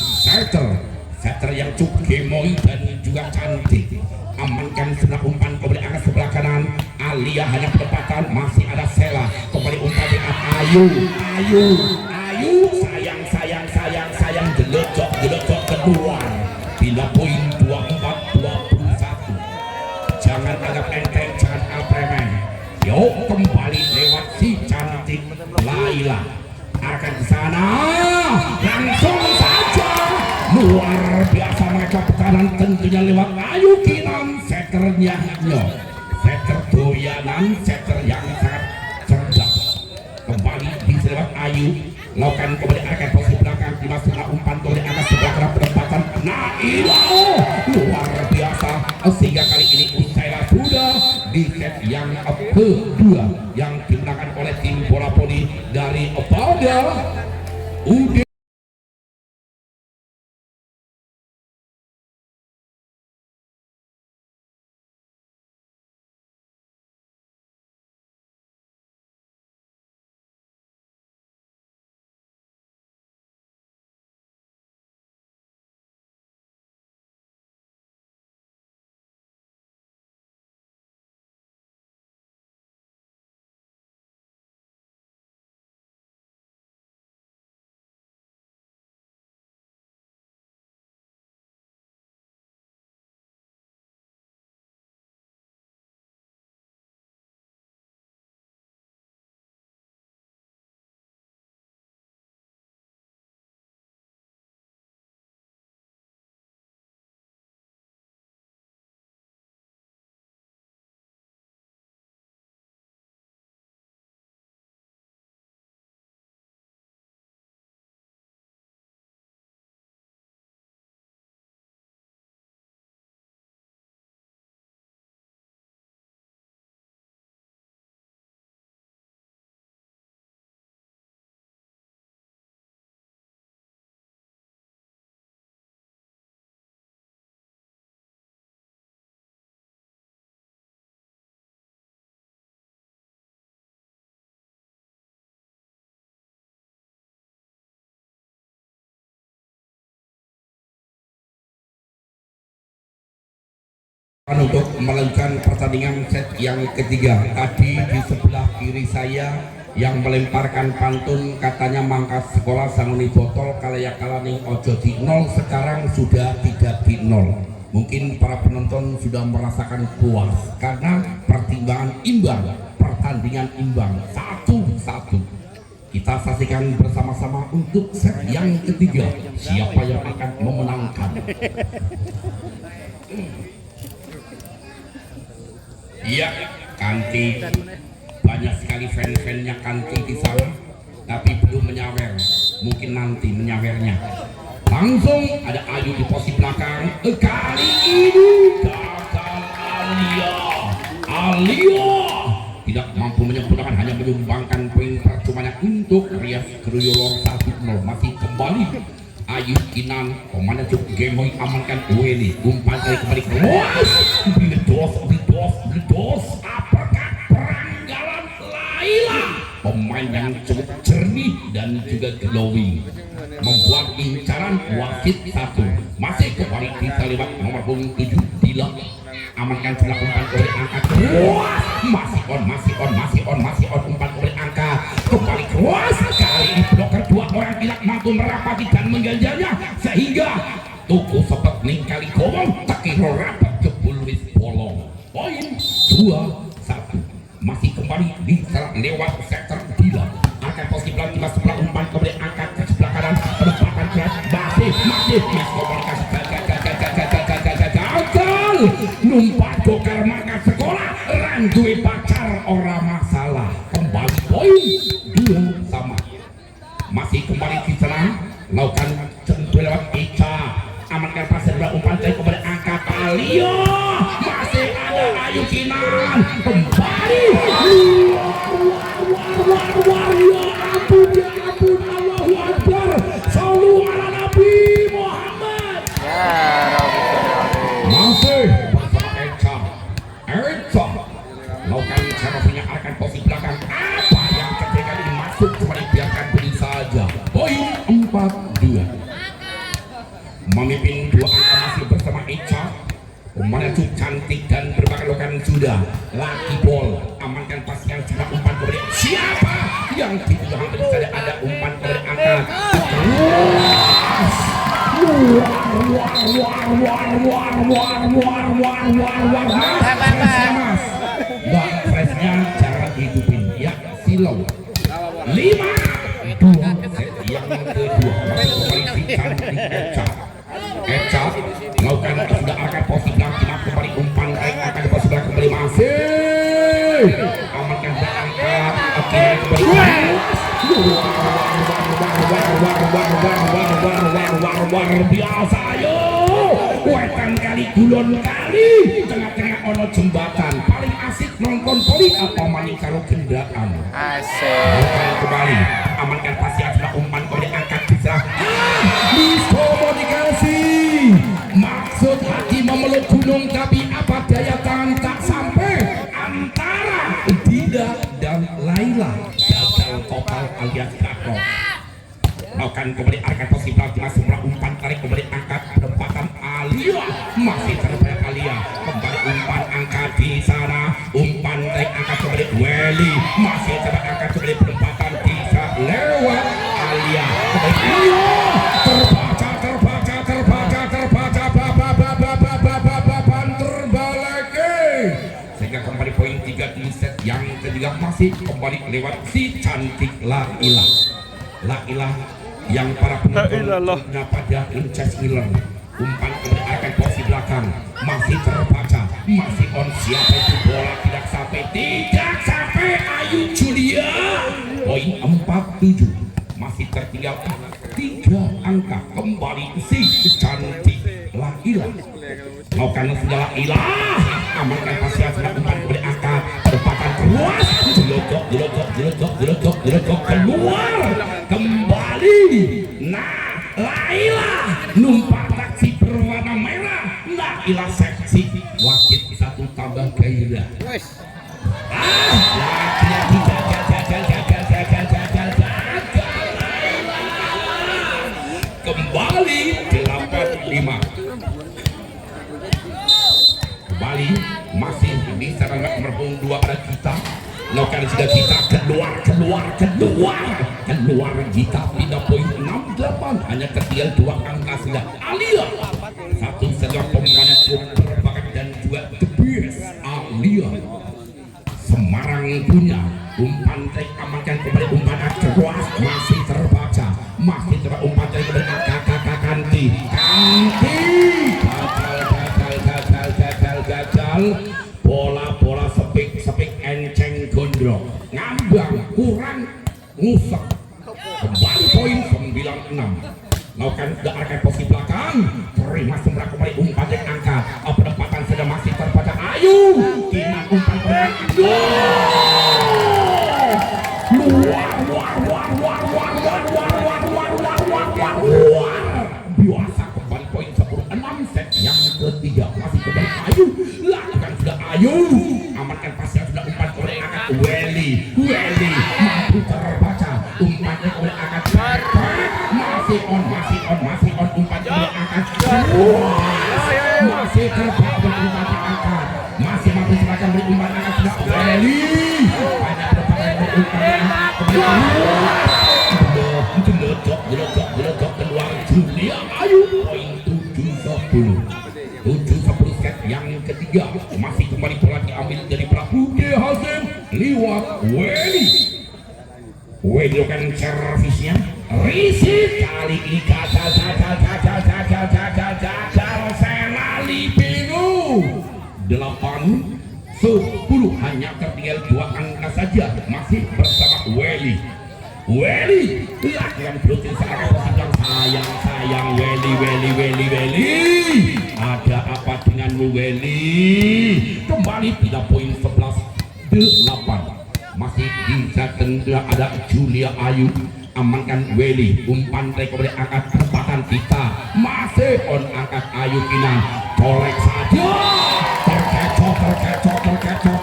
setter yang cukup gemoy dan juga cantik, amankan sebelah umpan kembali angkat sebelah kanan. Alia hanya penempatan, masih ada Sela kembali umpan dengan Ayu sayang jelocok kedua, bila poin 24-21. Jangan anggap enteng, jangan anggap remeh. Yuk kembali lewat si cantik Laila, akan ke sana langsung saja luar biasa mereka tekanan, tentunya lewat Ayu Kinan, setternya setter doyanan, setter yang sangat cerdas. Kembali di lewat Ayu, lakukan kembali arahkan posisi belakang, dimasukkan umpan kembali atas sebelah kanan, penempatan Naila luar biasa, sehingga kali ini usailah sudah di set yang kedua yang dimenangkan oleh tim bola voli dari Pada UD. untuk melanjutkan pertandingan set yang ketiga. Tadi di sebelah kiri saya yang melemparkan pantun katanya mangkat sekolah sanguni botol kalaya kalaning ojo di nol, sekarang sudah tidak di nol. Mungkin para penonton sudah merasakan puas karena pertimbangan imbang, pertandingan imbang 1-1. Kita saksikan bersama-sama untuk set yang ketiga, siapa yang akan memenangkan. Iya, Kanti. Banyak sekali fan-fannya Kanti di sana, tapi belum menyawer. Mungkin nanti menyawernya. Langsung ada Ayu di posisi belakang. Kali ini gagal Alia. Alia tidak mampu menyempurnakan, hanya menyumbangkan poin percumanya untuk Rias Kruyolor 1-0. Masih kembali Ayu Kinan, komandan cukup Gemoy amankan Weli, umpan dari kembali keluas, bledos, apakah peranggalan Laila, pemain yang cukup jernih dan juga glowing, membuat incaran wasit 1, masih kembali bisa lewat nomor punggung 7 Dila, amankan sebelah umpan oleh angka keluas, masih on umpan oleh angka kembali keluas, kali ini bloker dua orang tidak mampu merapati dan mengganjalnya sehingga tuku sepet ning kali gomong tekiro rapat jebul wis bolong. Poin 2-1. Masih kembali di lewat sektor Dila, akan posisi belakang sebelah umpan kembali angkat ke sebelah kanan, penempatan keras masih komunikasi gagal numpak dokar mangkat sekolah randuwe pacar ora masalah. Kembali poin 2-2. Masih kembali diserang, lakukan sentuh lewat Ica, amankan pas sebelah umpan dari kepada angka Alia, masih ada Ayu Kinan, kembali ya ampun Allahu Akbar, sallu ala Nabi Muhammad. Masih bersama Eca lakukan cara punya akan posisi belakang, apa yang ketika ini masuk kembali biarkan beri saja. Poin 4-2. Memimpin 2 angka masih bersama Eca, pemain cantik dan berbakat lokan sudah laki bol, amankan pastikan sebelah umpan kembali, siapa yang tidak hampir saja ada umpan kembali angka Mbak Presnya cara hidupin ya silau 5-2 set yang kedua masih kembali cantik Eca melakukan sudah akan posisi belakang kembali umpan naik akan posisi belakang kembali masih amankan berangkat akhirnya kembali luar biasa. Ayo wetan kali gulon kali tengah-tengah ono jembatan paling asik nonton poli apa maning karo gendaan asik. Kembali amankan pasti adalah umpan kembali angkat bisa miskomunikasi, maksud hati memeluk gunung tapi apa daya tangan tak sampai antara Dida dan Laila, gagal total alias gagal. Lakukan kembali angkat posisi belakang sebelah umpan tarik kembali angkat penempatan Alia, masih terbayang Alia kembali umpan angkat di sana, umpan tarik angkat kembali Weli, masih coba angkat kembali penempatan bisa lewat Alia kembali Alia terbaca terbalik sehingga kembali poin 3 di set yang ketiga masih kembali lewat si cantik Laila yang para penonton pada Inces Miller, umpan akan posisi belakang masih terbaca, masih on, siapa itu bola tidak sampai Ayu Julia. Poin 4-7 masih tertinggal 3 angka, kembali si cantik Laila melakukan segala ilah, amankan pasien sudah umpan beri angka perempatan keluas, jelogok keluar kembali. Nah Laila numpak taksi berwarna merah, Laila seksi, wasit 1 tambah gairah. Lagi kembali 8-5. kembali masih di sarana nomor 2 pada kita. Lakukan sudah kita keluar kita pindah poin 68 hanya tertinggal 2 angka sudah. Alia satu saja pemain super bakat dan juga the best Alia. Semarang punya umpan trik amankan kembali umpan keras masih terbaca umpan trik kembali kakak kanti gagal bola sepik enceng gondrong ngambang kurang ngusap kembali poin 96. Lakukan sudah arahkan posisi belakang terima sembrah kembali umpan trik angkat penempatan sudah masih terbaca ayo kinan umpan biasa kembali poin 10-6 set yang ketiga masih kembali ayo lakukan sudah ayo amankan pasnya sudah umpan oleh angkat Welly mampu terbaca umpan oleh angkat masih on umpan oleh angkat masih terbaca umpan angkat masih mampu serahkan beri umpan angkat sudah Welly banyak berpakai umpan geledok keluar Julia ayo poin 7-10 set yang ketiga masih kembali bola diambil dari pelaku Hasim lewat Welly lakukan servisnya risik kali ini gagal Selali bingung 8-10 hanya tertinggal 2 angka saja masih bersama Welly lakukan blocking serangan posisi sayang Welly ada apa denganmu Welly kembali tidak poin 11-8 masih di tengah ada Julia Ayu amankan Welly umpan trik kepada angkat perempatan kita masih on angkat Ayu Kinan colek saja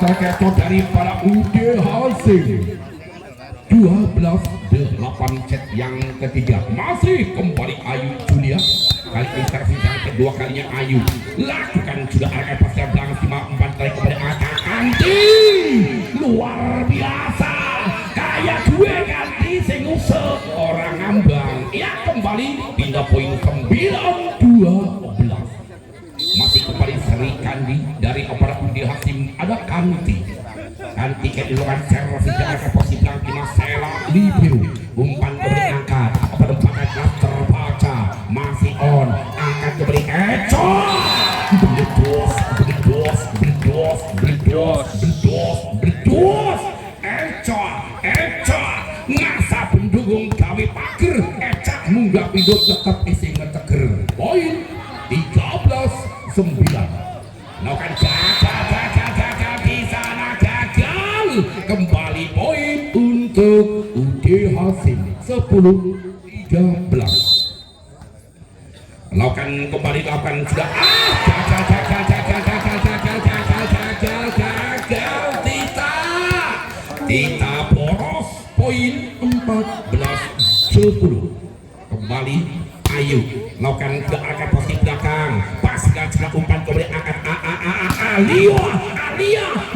terkecoh dari para Ude Hasim 12-8 set yang ketiga masih kembali Ayu Julia kali ini servis yang kedua kalinya Ayu lakukan sudah arahkan pasnya belakang sima umpan tarik kepada angka Kanti luar biasa kayak gue Kanti sing usut orang ngambang ya kembali pindah poin 9-12 masih kembali Sri Kandi dari aparat Ude Hasim ada Kanti kedudukan servis dengan posisi belakang Marcella Libiru umpan kembali angkat penempatan terbaca masih on angkat kembali Eco ngasa pendukung gawe pager Ecak munggah pindut tetap isi ngeteger poin 13-9 lakukan gagal di sana kembali poin untuk Ude Hasim 10-13 lakukan kembali sudah gagal Tita boros poin 14-10 kembali Ayu lakukan ke arah posisi belakang paskan sudah umpan kembali angkat Alia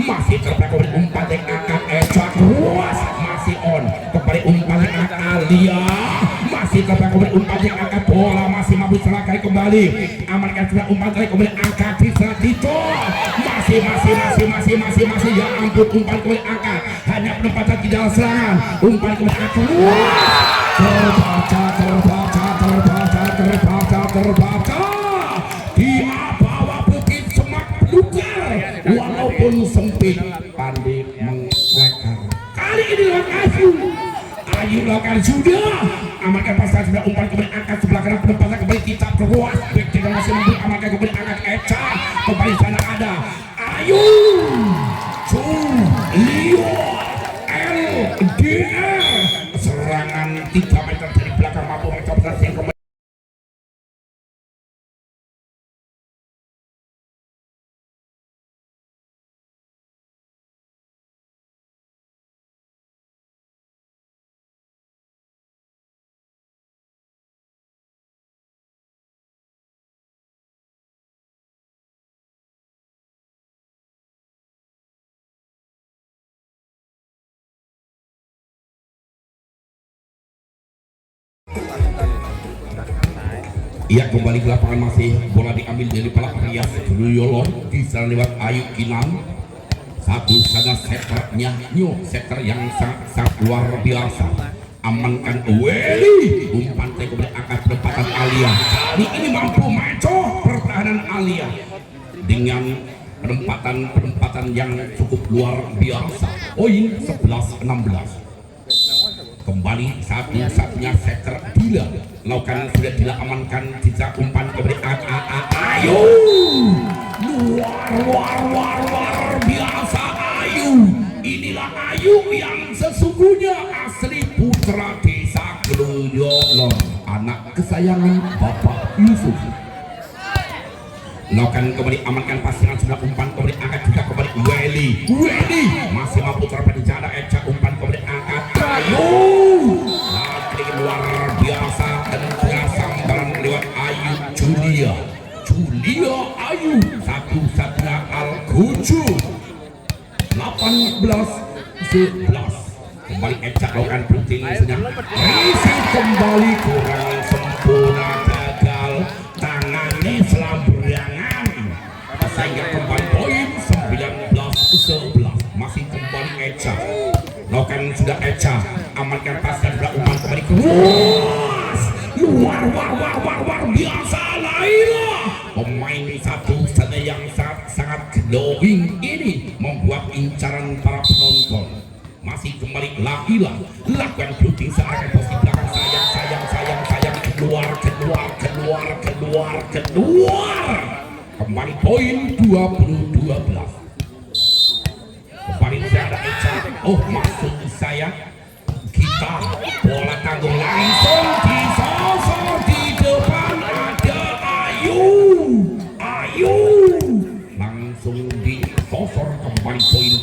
masih terpakai umpan yang angkat Eca ruas masih on kembali umpan yang angkat Alia masih terpakai umpan yang angkat bola masih mampu selakai kembali amankan sudah umpan tadi kembali angkat Tito masih ya ampun umpan kembali angkat hanya penempatan di dalam serangan umpan kembali angkat terbaca di bawah bukit semak belukar walaupun sempit pandai mengleker kali ini Ayu lakukan sudah amankan pasal sudah umpan kembali angkat sebelah kanan penempatan kembali kita terluas back tidak masih mampu amankan kembali angkat Eca kembali sana ada Ayu Leo LDR serangan 3 meter dari belakang mampu mencoba Ia kembali ke lapangan, masih bola diambil dari Palak Rias Ruyolo, bisa lewat Ayu Kinan. Satu saja seternya Nyo, seter yang sangat luar biasa. Amankan Weli, umpan kemudian angkat perempatan Alia. Ini mampu maco pertahanan Alia dengan perempatan yang cukup luar biasa. Poin 11-16. Kembali satu-satunya setter Dila, lakukan sudah Dila amankan, bisa umpan kepada Ayu, luar biasa Ayu. Inilah Ayu yang sesungguhnya, asli putra desa Gluyolo, anak kesayangan Bapak Yusuf. Lakukan kembali amankan pasangan sebelah, umpan kembali angkat juga kembali Weli masih mampu terdapat di jalan Eca, umpan kembali angkat Ayu, lagi luar biasa dan sambaran lewat Ayu Julia Ayu, satu-satunya Al-Kucu. 18-11. Kembali Eca lakukan penting isi kembali kurang sempurna, gagal tangannya selamburangan, sehingga kembali poin 19-11. Masih kembali Eca, lakukan sudah Eca amankan paskan sebelah, umpan kembali keluar, luar biasa Laila, pemain satu saja yang sangat glowing ini membuat incaran para penonton. Masih kembali Laila, lakukan shooting searahkan posisi belakang, sayang, keluar. Kembali poin 20-12. Kembali sudah ada Eca. Oh, maksud saya kita bola tanggung langsung disosor di depan, ada Ayu langsung disosor. Kembali poin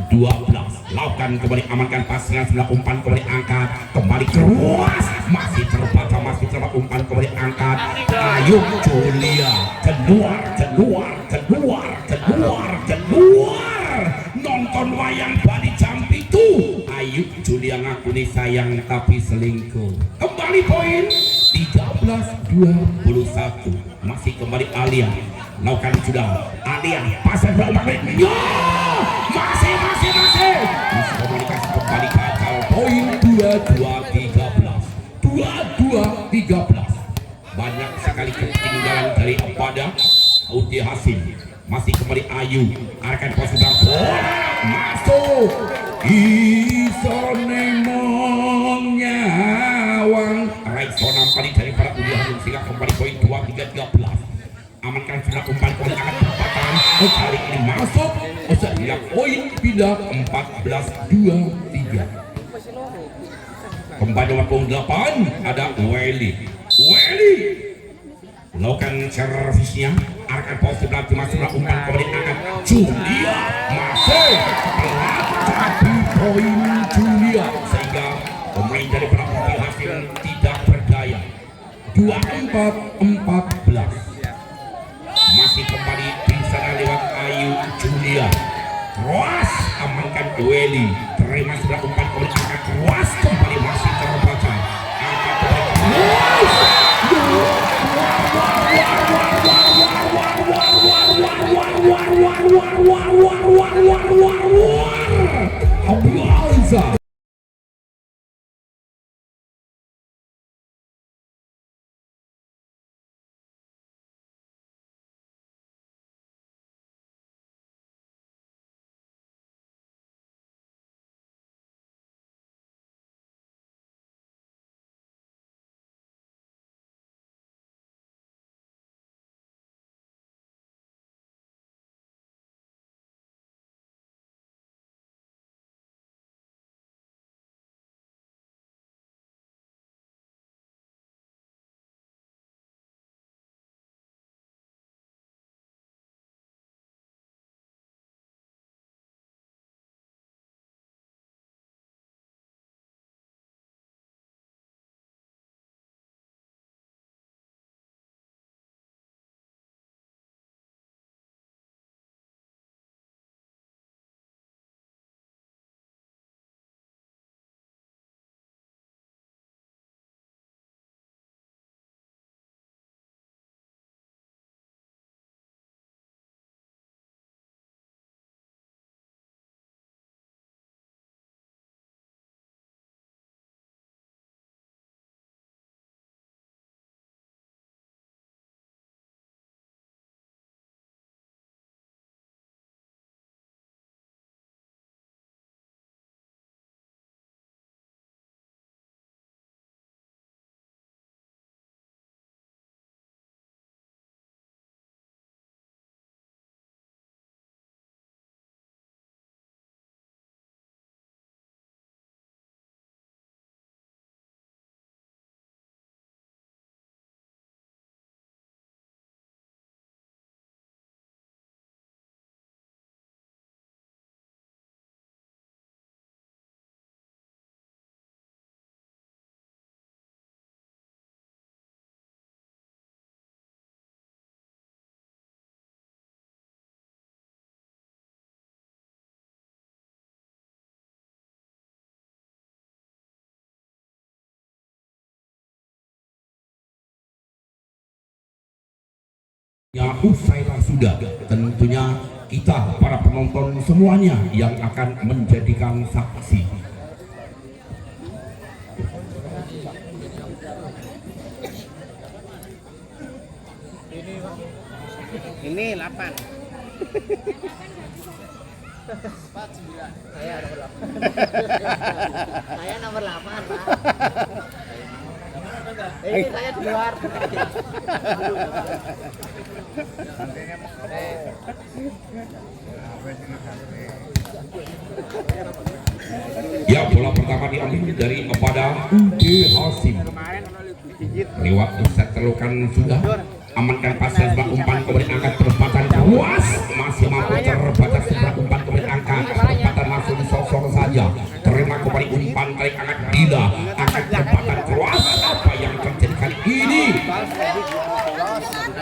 21-12. Lakukan kembali amankan pasangan sebelah, umpan kembali angkat kembali keluas, masih terbaca umpan kembali angkat Ayu Julia, keluar. Nonton wayang Bali jam itu Ayu Julia ngaku nih sayang tapi selingkuh. Kembali poin 13-21. Masih kembali Alia, lakukan sudah Alia pasang berumpan masih komunikasi kembali gagal. Poin 22-13. Banyak sekali ketinggalan dari pada Uti Hasim. Masih kembali Ayu, arahkan posisi bola masuk, Isone Mongyawang, Raikso nampali dari para Uti Hasim, sehingga kembali poin 23-13. Amankan sudah umpan kembali angkat perempatan, kali ini masuk, sehingga poin pindah 14-23. Kembali nomor 8 ada Weli, lakukan servisnya, arahkan posisi belakang, masuk umpan kembali angkat Julia, masih tapi poin Julia, sehingga pemain dari Pramuka hasil tidak berdaya. 24-14. Masih kembali di sana lewat Ayu Julia, Ruas amankan Weli, terima sudah umpan kembali angkat Ruas, kembali masih terbaca angkat kembali Ya, usailah sudah, tentunya kita para penonton semuanya yang akan menjadikan saksi. Ini 8. Saya nomor 8. Saya nomor 8, Pak. Ini saya di luar. Ya, bola pertama diambil dari kepada UD Hasim. Lewat set terlukan sudah. Amankan pasir sebelah umpan kemudian angkat perempatan luas, masih mampu terbatas sebelah umpan kemudian angkat perempatan masuk disosor saja. Terima kembali umpan tarik angkat Dila, angkat perempatan luas. Apa yang terjadi kali ini?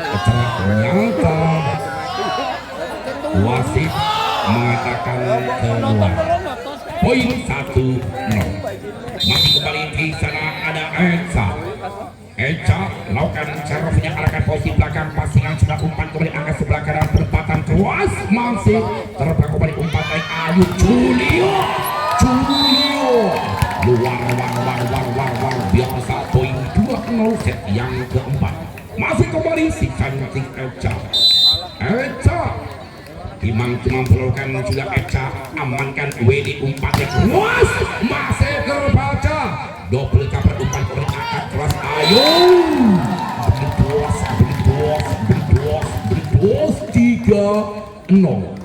Ternyata wasit mengatakan keluar. Poin 1-0. Masih kembali di sana ada Eca melakukan servisnya arahkan posisi belakang, pasingan sudah umpan kemudian angkat sebelah kanan perempatan terus masih terbang kembali umpan dari Ayu Julio luar biasa. Poin 2-0 set yang keempat. Masih kembali si cantik Eca Imam cuma perlukan juga Eca, amankan WD umpan terus masih terbaca double cover umpan kemudian angkat terus Ayu beri 3-0.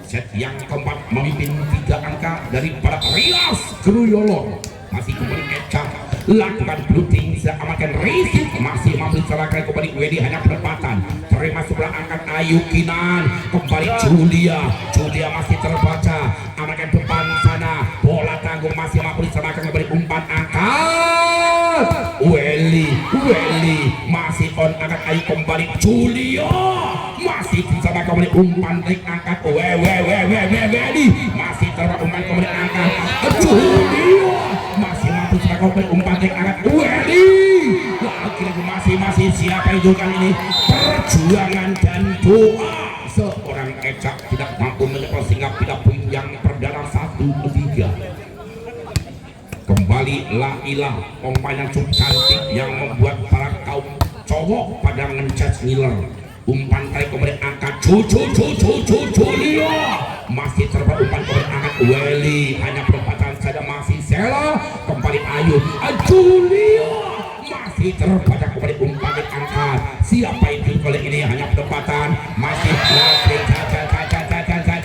Set yang keempat memimpin 3 angka daripada Rias Kruyolor. Masih kembali Eca lakukan blooting, amankan receive, masih mampu diserahkan kembali WD hanya perempatan. Terima sebelah angkat Ayu Kinan, kembali Julia masih terbaca, amankan depan sana, bola tanggung masih mampu diserahkan kembali umpan angkat Welly masih on angkat Ayu kembali Julia masih diserahkan kembali umpan trik angkat Welly masih terbaca umpan kembali angkat Julia masih mampu diserahkan kembali umpan trik angkat Welly. Akhirnya masih siapa itu kali ini? Perjuangan dan doa seorang Eca tidak mampu menyetor sehingga tidak poin yang perdana 1-3. Kembali Laila, umpan yang cukup cantik yang membuat para kaum cowok pada ngecat ngiler. Umpan tarik kemudian angkat Julio masih terbaik umpan kemudian angkat Welly hanya perempatan saja masih Sela kembali Ayu Julio masih terbaca kembali umpan diangkat. Siapa itu kali ini hanya perempatan masih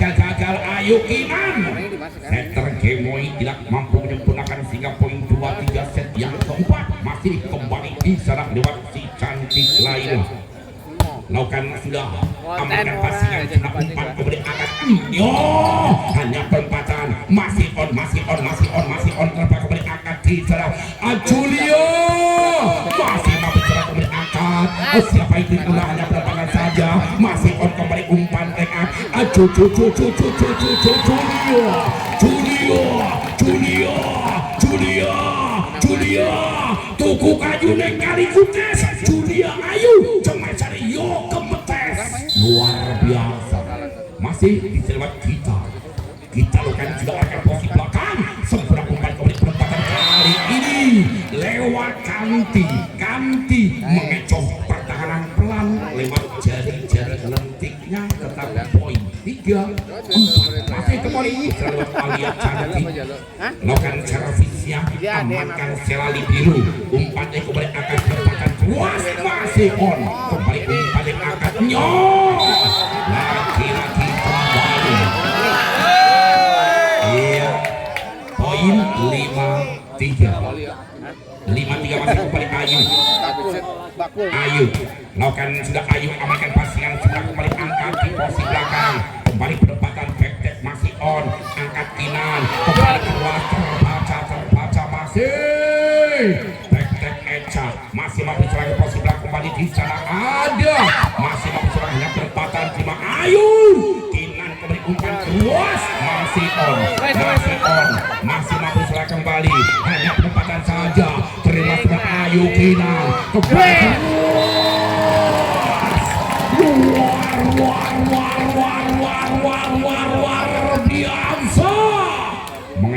gagal Ayu Kinan. Setter Gemoy tidak mampu menyempurnakan sehingga poin 2-3 set yang keempat masih kembali di sana lewat si cantik Laila. Lakukan sudah amankan pasingan sudah umpan kemudian angkat hanya perempatan masih on terbaik kemudian angkat di sana Julio masih mampu serang kemudian angkat. Siapa itu hanya perempatan saja masih on kembali umpan tekan Julia tuku kayu neng kali kutes Julia Ayu cuma cari yo kemetes luar biasa. Masih diselewat kita lakukan juga akan posisi belakang seberang umpan kembali perempatan kali ini lewat Kanti mengecoh pertahanan pelan lewat jari-jari lentiknya tetapi poin 3-4 masih kembali lewat Alia Cantik lakukan servisnya amankan Selali biru umpannya kembali akan perempatan luas masih on kembali umpan yang angkat lagi-lagi kembali iya poin 5-3 masih kembali Ayu lakukan sudah Ayu amankan pasingan sudah kembali angkat di posisi belakang kembali perempatan back masih on angkat Kinan kembali keluar terbaca masih back Eca masih mampu serang ke posisi belakang kembali di sana ada masih mampu serang hanya perempatan terima Ayu Kinan kembali umpan luas masih on masih mampu serang kembali hanya perempatan saja terima serang Ayu Kinan kembali luar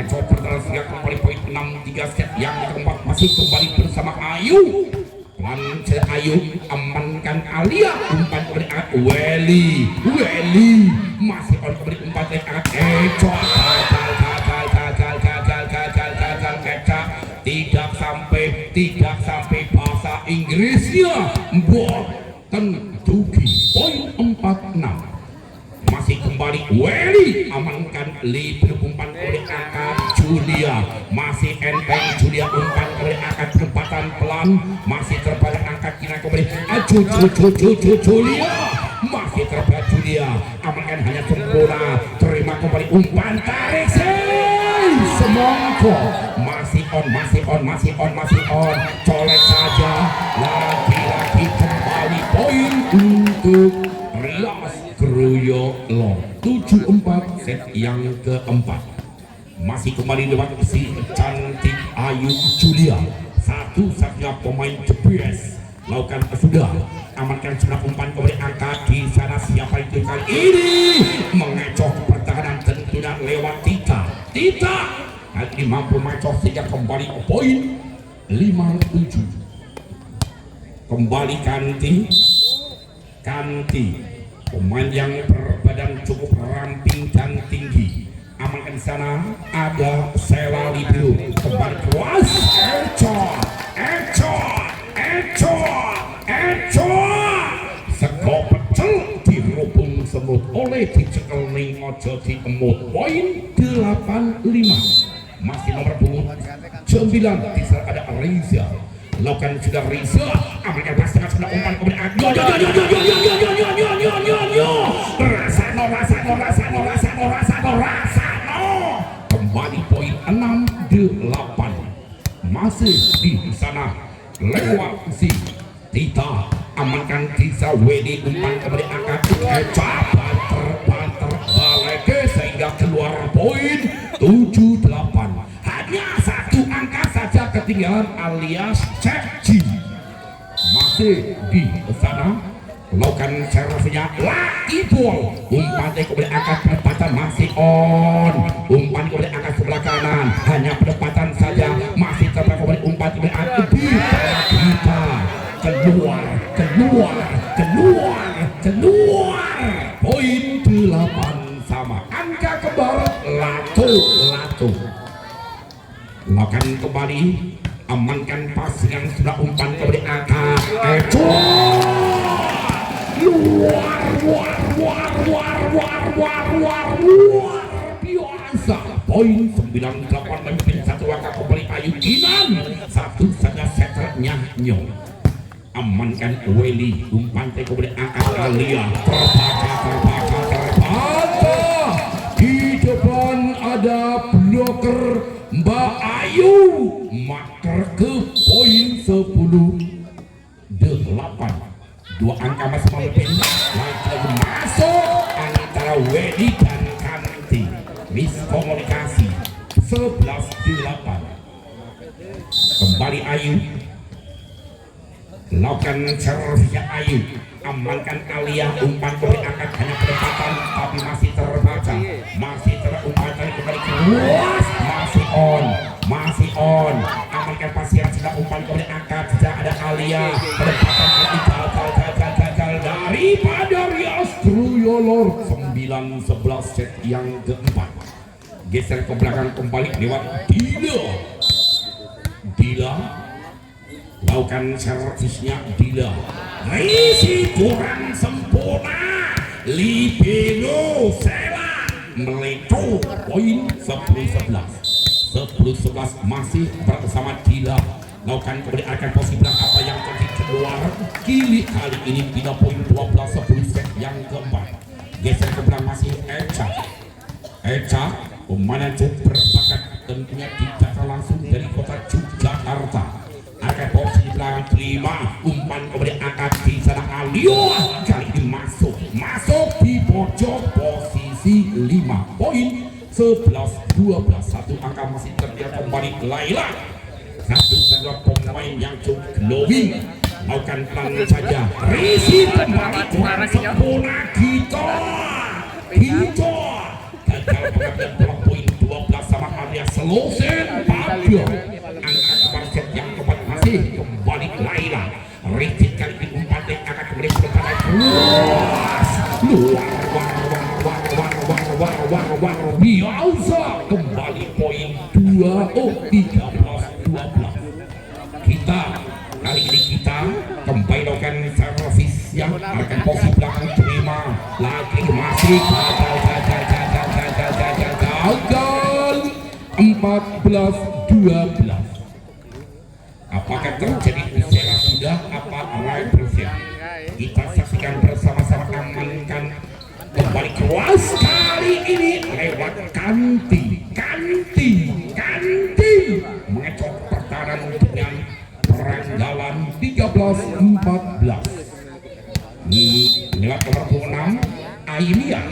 mengecoh pertahanan sehingga kembali poin 6-3 set yang keempat masih kembali bersama Ayu. Lancer Ayu amankan Alia, umpan kembali angkat Welly masih on kembali umpan angkat Ecoh, gagal tidak sampai bahasa Inggrisnya boten dugi poin 4-6. Masih kembali Welly amankan Li umpan kembali angkat Julia, masih enteng Julia umpan kembali angkat perempatan pelan, masih terbalik angkat kira kembali Julia, masih terbalik Julia amankan hanya sempurna, terima kembali umpan tarik semongko, masih on, colek saja lagi-lagi kembali poin untuk Rias Kruyolo 7-4 set yang keempat. Masih kembali lewat si cantik Ayu Julia, satu-satunya pemain GPS lakukan sudah amankan sudah umpan kembali angkat di sana. Siapa itu kali ini mengecoh pertahanan tentunya lewat Tita kali ini mampu mengecoh sehingga kembali ke poin 5-7. Kembali Kanti pemain yang berbadan cukup ramping dan tinggi, amankan sana ada Sela Libero, kembali keras sego pecel dirubung semut oleh dicekel ning ojo diemut poin 8-5. Masih nomor punggung 9 bisa ada Riza, lakukan sudah Riza amankan pasangan sudah umpan kemudian Rasano kembali poin 6-8. Masih di sana lewat si Tita amankan Tisa Wedi umpan kembali angkat banter balik sehingga keluar poin 7-8. Hanya satu angka saja ketinggalan alias Cekji. Masih di sana lakukan servisnya lagi bol umpan kembali angkat penempatan masih on, umpan kembali angkat sebelah kanan hanya penempatan saja, masih terbaik kembali umpan kembali angkat kita keluar poin 8 sama angka kembar latu lakukan kembali amankan pas yang sudah umpan kembali angkat luar biasa poin 9-8 memimpin satu angka kembali Ayu Kinan, satu saja seternya Nyong amankan Welly umpan kembali angkat Alia terbaca di depan ada bloker Mbak Ayu, maker ke poin 10-8. Dua angka masih memimpin, lagi masuk antara Welly dan Kanti, miskomunikasi 11-8. Kembali Ayu, lakukan servisnya Ayu, amankan Alia umpan kembali angkat hanya pendekatan tapi masih terbaca, masih terumpan kembali keluas, masih on, amankan pasien sudah umpan kembali angkat sudah ada Alia pendekatan gagal daripada Rias Kruyolo 9-11 set yang keempat. Geser ke belakang kembali lewat Dila lakukan servisnya Dila, Risi kurang sempurna, Libero Sela meleto poin 10-11 masih bersama Dila, lakukan kembali akan posisi belakang apa yang terjadi keluar kali ini Dila poin 12-10 set yang keempat. Geser ke belakang masih Eca pemain cukup berbakat tentunya ditata langsung dari kota Yogyakarta. Akan posisi belakang terima umpan kembali angkat di sana Alio kali ini masuk di pojok posisi 5 poin 11-12. Satu angka masih terlihat kembali Laila, satu saja pemain yang cukup glowing, lakukan pelan saja Risi kembali kurang sempurna Gito gagal pengambilan blok poin 12 sama alias luar biasa. Kembali poin 13-12. Kita kali ini kita kembali lakukan servis yang akan posisi belakang terima lagi masih gagal 14-12. Apakah terjadi usaha sudah apa repression? Kita saksikan bersama-sama, amankan kembali keras kali ini lewat kanti mengecok pertahanan dengan peranggalan 13-14. Lewat nomor 26 Alia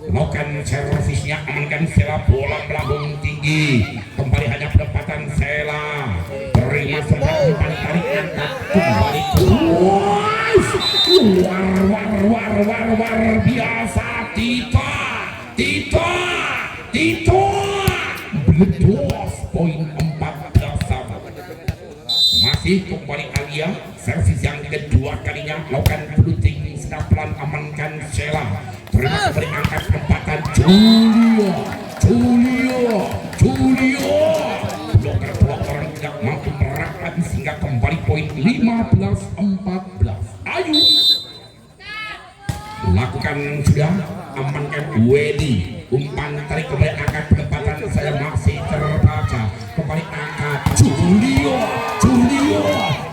melakukan servisnya, amankan Sela, bola melambung tinggi, kembali hanya penempatan Sela, terima sempat umpan tarik angkat kembali keluar biasa. Tito bledos poin 14-1. Masih kembali Alia, servis yang kedua kalinya melakukan bluding sedang pelan, amankan Sela, terima kembali angkat penempatan Julio bloker dua orang tidak mampu merapat sehingga kembali poin 15-14. Ayo lakukan sudah, amankan Wedi, umpan tarik kembali angkat penempatan saya masih terbaca, kembali angkat Julio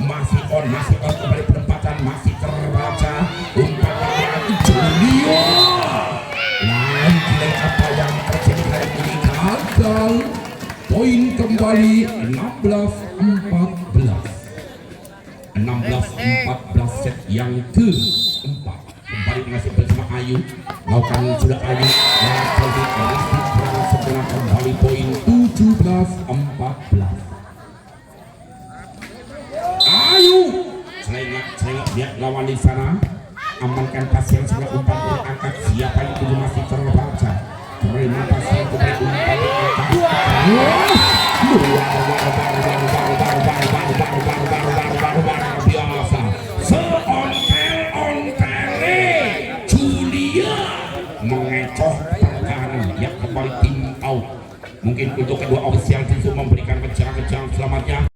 masih on kembali penempatan masih terbaca, umpan lagi Julio. Lain apa yang terjadi hari ini, gagal poin kembali 16-14 set yang keempat. Kembali masih bersama Ayu, lakukan sudah Ayu kembali poin 17-14. Ayu selengak lihat lawan di sana, amankan pasien sebelah umpan berangkat, siapa yang itu masih terbaca, terima pasien kembali umpan berangkat biasa Julia mengecoh pertahanan yang kembali tim out. Mungkin untuk kedua ofisial itu memberikan kejar-kejar selamatnya.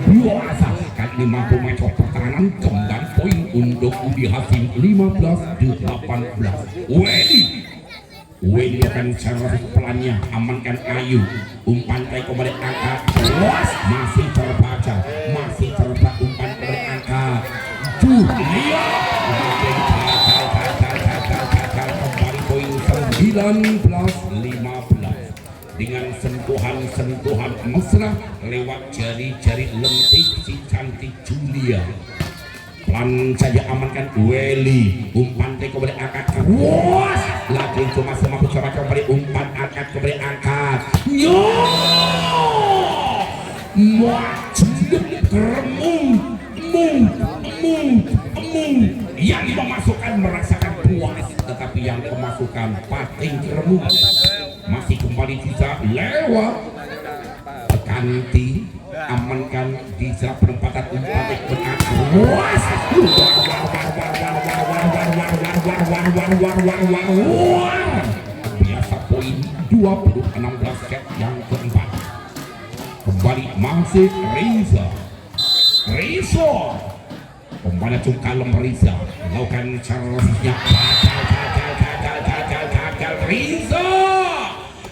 Biasa kali ini mampu mencok pertahanan, kembali poin untuk Udi Hasim 15-18. Wedi akan servis pelannya, amankan Ayu, umpan tarik kembali angkat, masih terbaca umpan kembali angkat Julia, kembali poin 19-15 dengan sentuhan mesra lewat jari-jari lentik si cantik Julia. Pelan saja amankan Weli, umpan tarik kembali angkat, lagi cuma semampu coba kembali umpan angkat kembali angkat, yang memasukkan merasakan puas, tetapi yang kemasukan pating remuk masih kembali bisa lewat kanti, amankan di saat penempatan umpan biasa poin 20-16 set yang keempat. Kembali masih Riza pembalap kalem Riza melakukan servisnya, gagal Riza,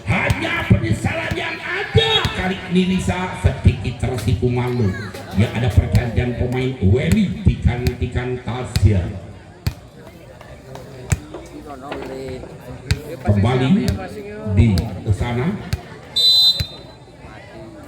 hanya penyesalan yang ada kali ini. Riza sedikit tersipu malu, ya ada pergantian pemain Weli digantikan Tasya. kembali di sana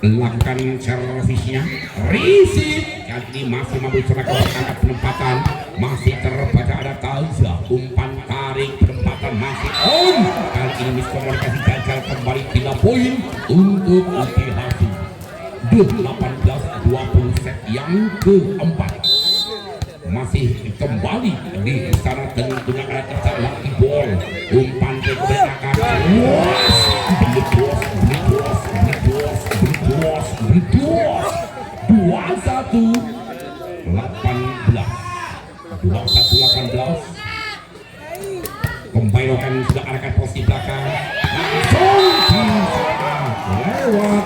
lakukan servisnya receive kali ini masih mampu seragam angkat penempatan masih terbaca ada Talza umpan tarik penempatan masih on kali ini miskomunikasi gagal kembali 3 poin untuk ITHQ 18-20 set yang keempat masih kembali di sana tentunya ada tersak lagi ball umpan ke belakang Bridros 21-18 kembalikan sudah arahkan posisi belakang langsung di sana lewat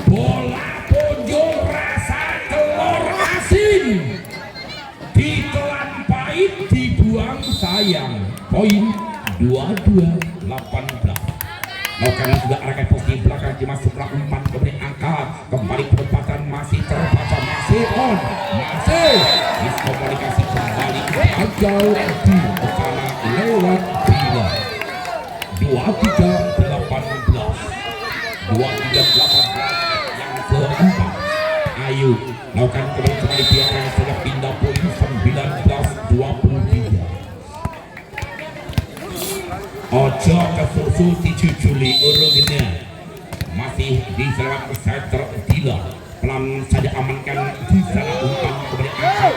bola pojok rasa telur asin ditelan pahit dibuang sayang poin 22-18 Lakukan sudah arahkan posisi belakang dimasuklah umpan kemudian angkat kembali penempatan masih terbaca masih on masih miskomunikasi kembali gagal di sana lewat bila 23-18 yang keempat ayo lakukan kembali biarkan sudah pindah poin 19-23 Ojo kesusu dicuculi urungnya masih di selawat setter Dila pelan saja amankan di sana umpan kemudian angkat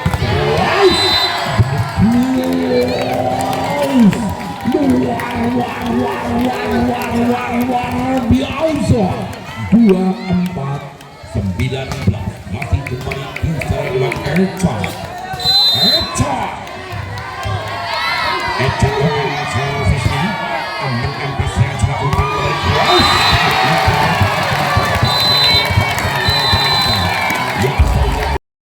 luar biasa 24-19 masih kembali di selawat Eca